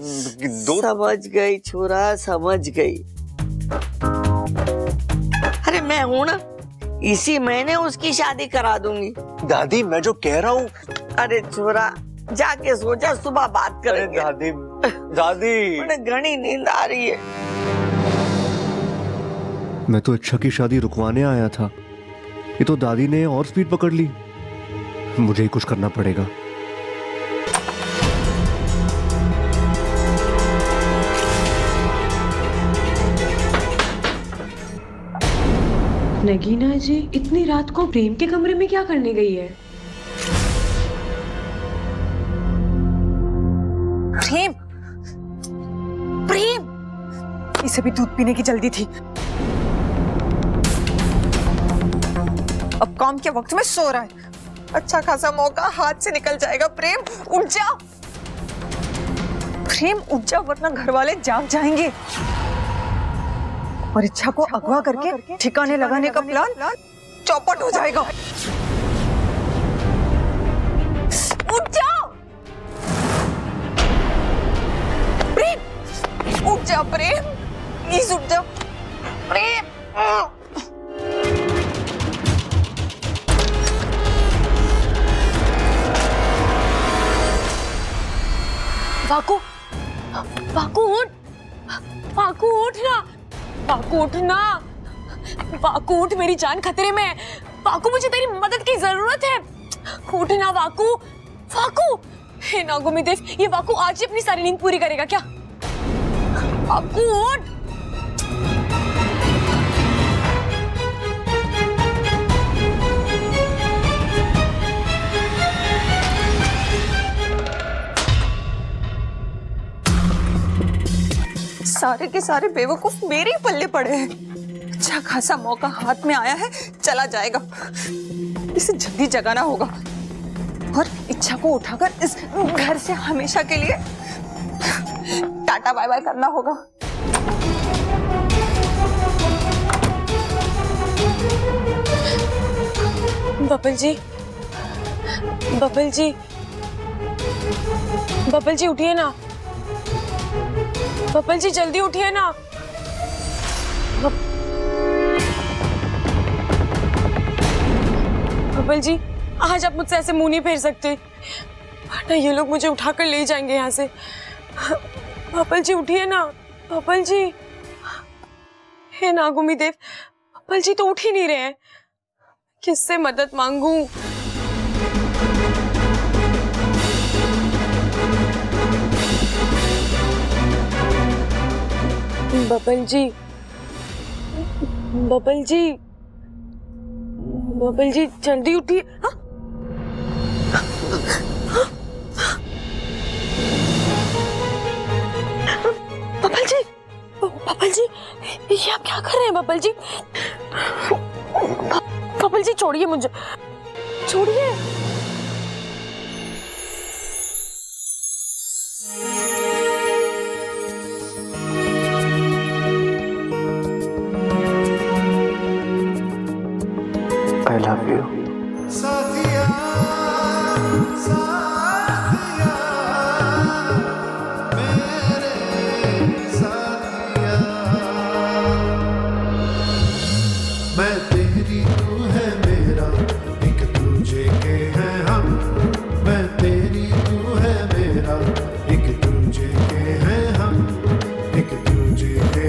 समझ गई छोरा, समझ गई। अरे मैं हूं ना, इसी महीने उसकी शादी करा दूंगी। दादी, मैं जो कह रहा हूँ। अरे छोरा, जाके सोचा, सुबह बात करेंगे। दादी, दादी, मुझे घनी नींद आ रही है। मैं तो इच्छा की शादी रुकवाने आया था, ये तो दादी ने और स्पीड पकड़ ली। मुझे ही कुछ करना पड़ेगा। नगीना जी इतनी रात को प्रेम के कमरे में क्या करने गई है? प्रेम, प्रेम, इसे भी दूध पीने की जल्दी थी। अब काम के वक्त में सो रहा है, अच्छा खासा मौका हाथ से निकल जाएगा। प्रेम, उठ जा। प्रेम उठ जा वरना घर वाले जाग जाएंगे। और इच्छा को अगवा करके ठिकाने लगाने का प्लान चौपट हो जाएगा। उठ जाओ प्रेम, उठ जा प्रेम, प्लीज उठ जा प्रेम। वाकू, वाकू उठ, वाकू उठ ना, वाकू उठ ना, वाकू उठ, मेरी जान खतरे में है। वाकू मुझे तेरी मदद की जरूरत है, उठ ना वाकू, वाकू। हे नागुमी देव, ये वाकू आज ही अपनी सारी नींद पूरी करेगा क्या? वाकू उठ। सारे के सारे बेवकूफ मेरे ही पल्ले पड़े हैं। अच्छा खासा मौका हाथ में आया है, चला जाएगा। इसे जल्दी जगाना होगा और इच्छा को उठाकर इस घर से हमेशा के लिए टाटा बाय बाय करना होगा। बबल जी, बबल जी, बबल जी उठिए ना, बबल जी जल्दी उठिए ना। बबल जी, आज आप मुझसे ऐसे मुंह नहीं फेर सकते, वरना ये लोग मुझे उठाकर ले जाएंगे यहाँ से। बबल जी उठिए ना, बबल जी। हे नागुमी देव, बबल जी तो उठ ही नहीं रहे हैं, किससे मदद मांगूं? बबल जी, बबल जी, बबल जी जल्दी उठिए। बबल जी, बबल जी, ये आप क्या कर रहे हैं बबल जी? बबल जी छोड़िए मुझे, छोड़िए। I love you. साथिया साथिया मेरे साथिया, मैं तेरी तू है मेरा, एक दूजे के हैं हम। मैं तेरी तू है मेरा, एक दूजे के हैं हम, एक दूजे के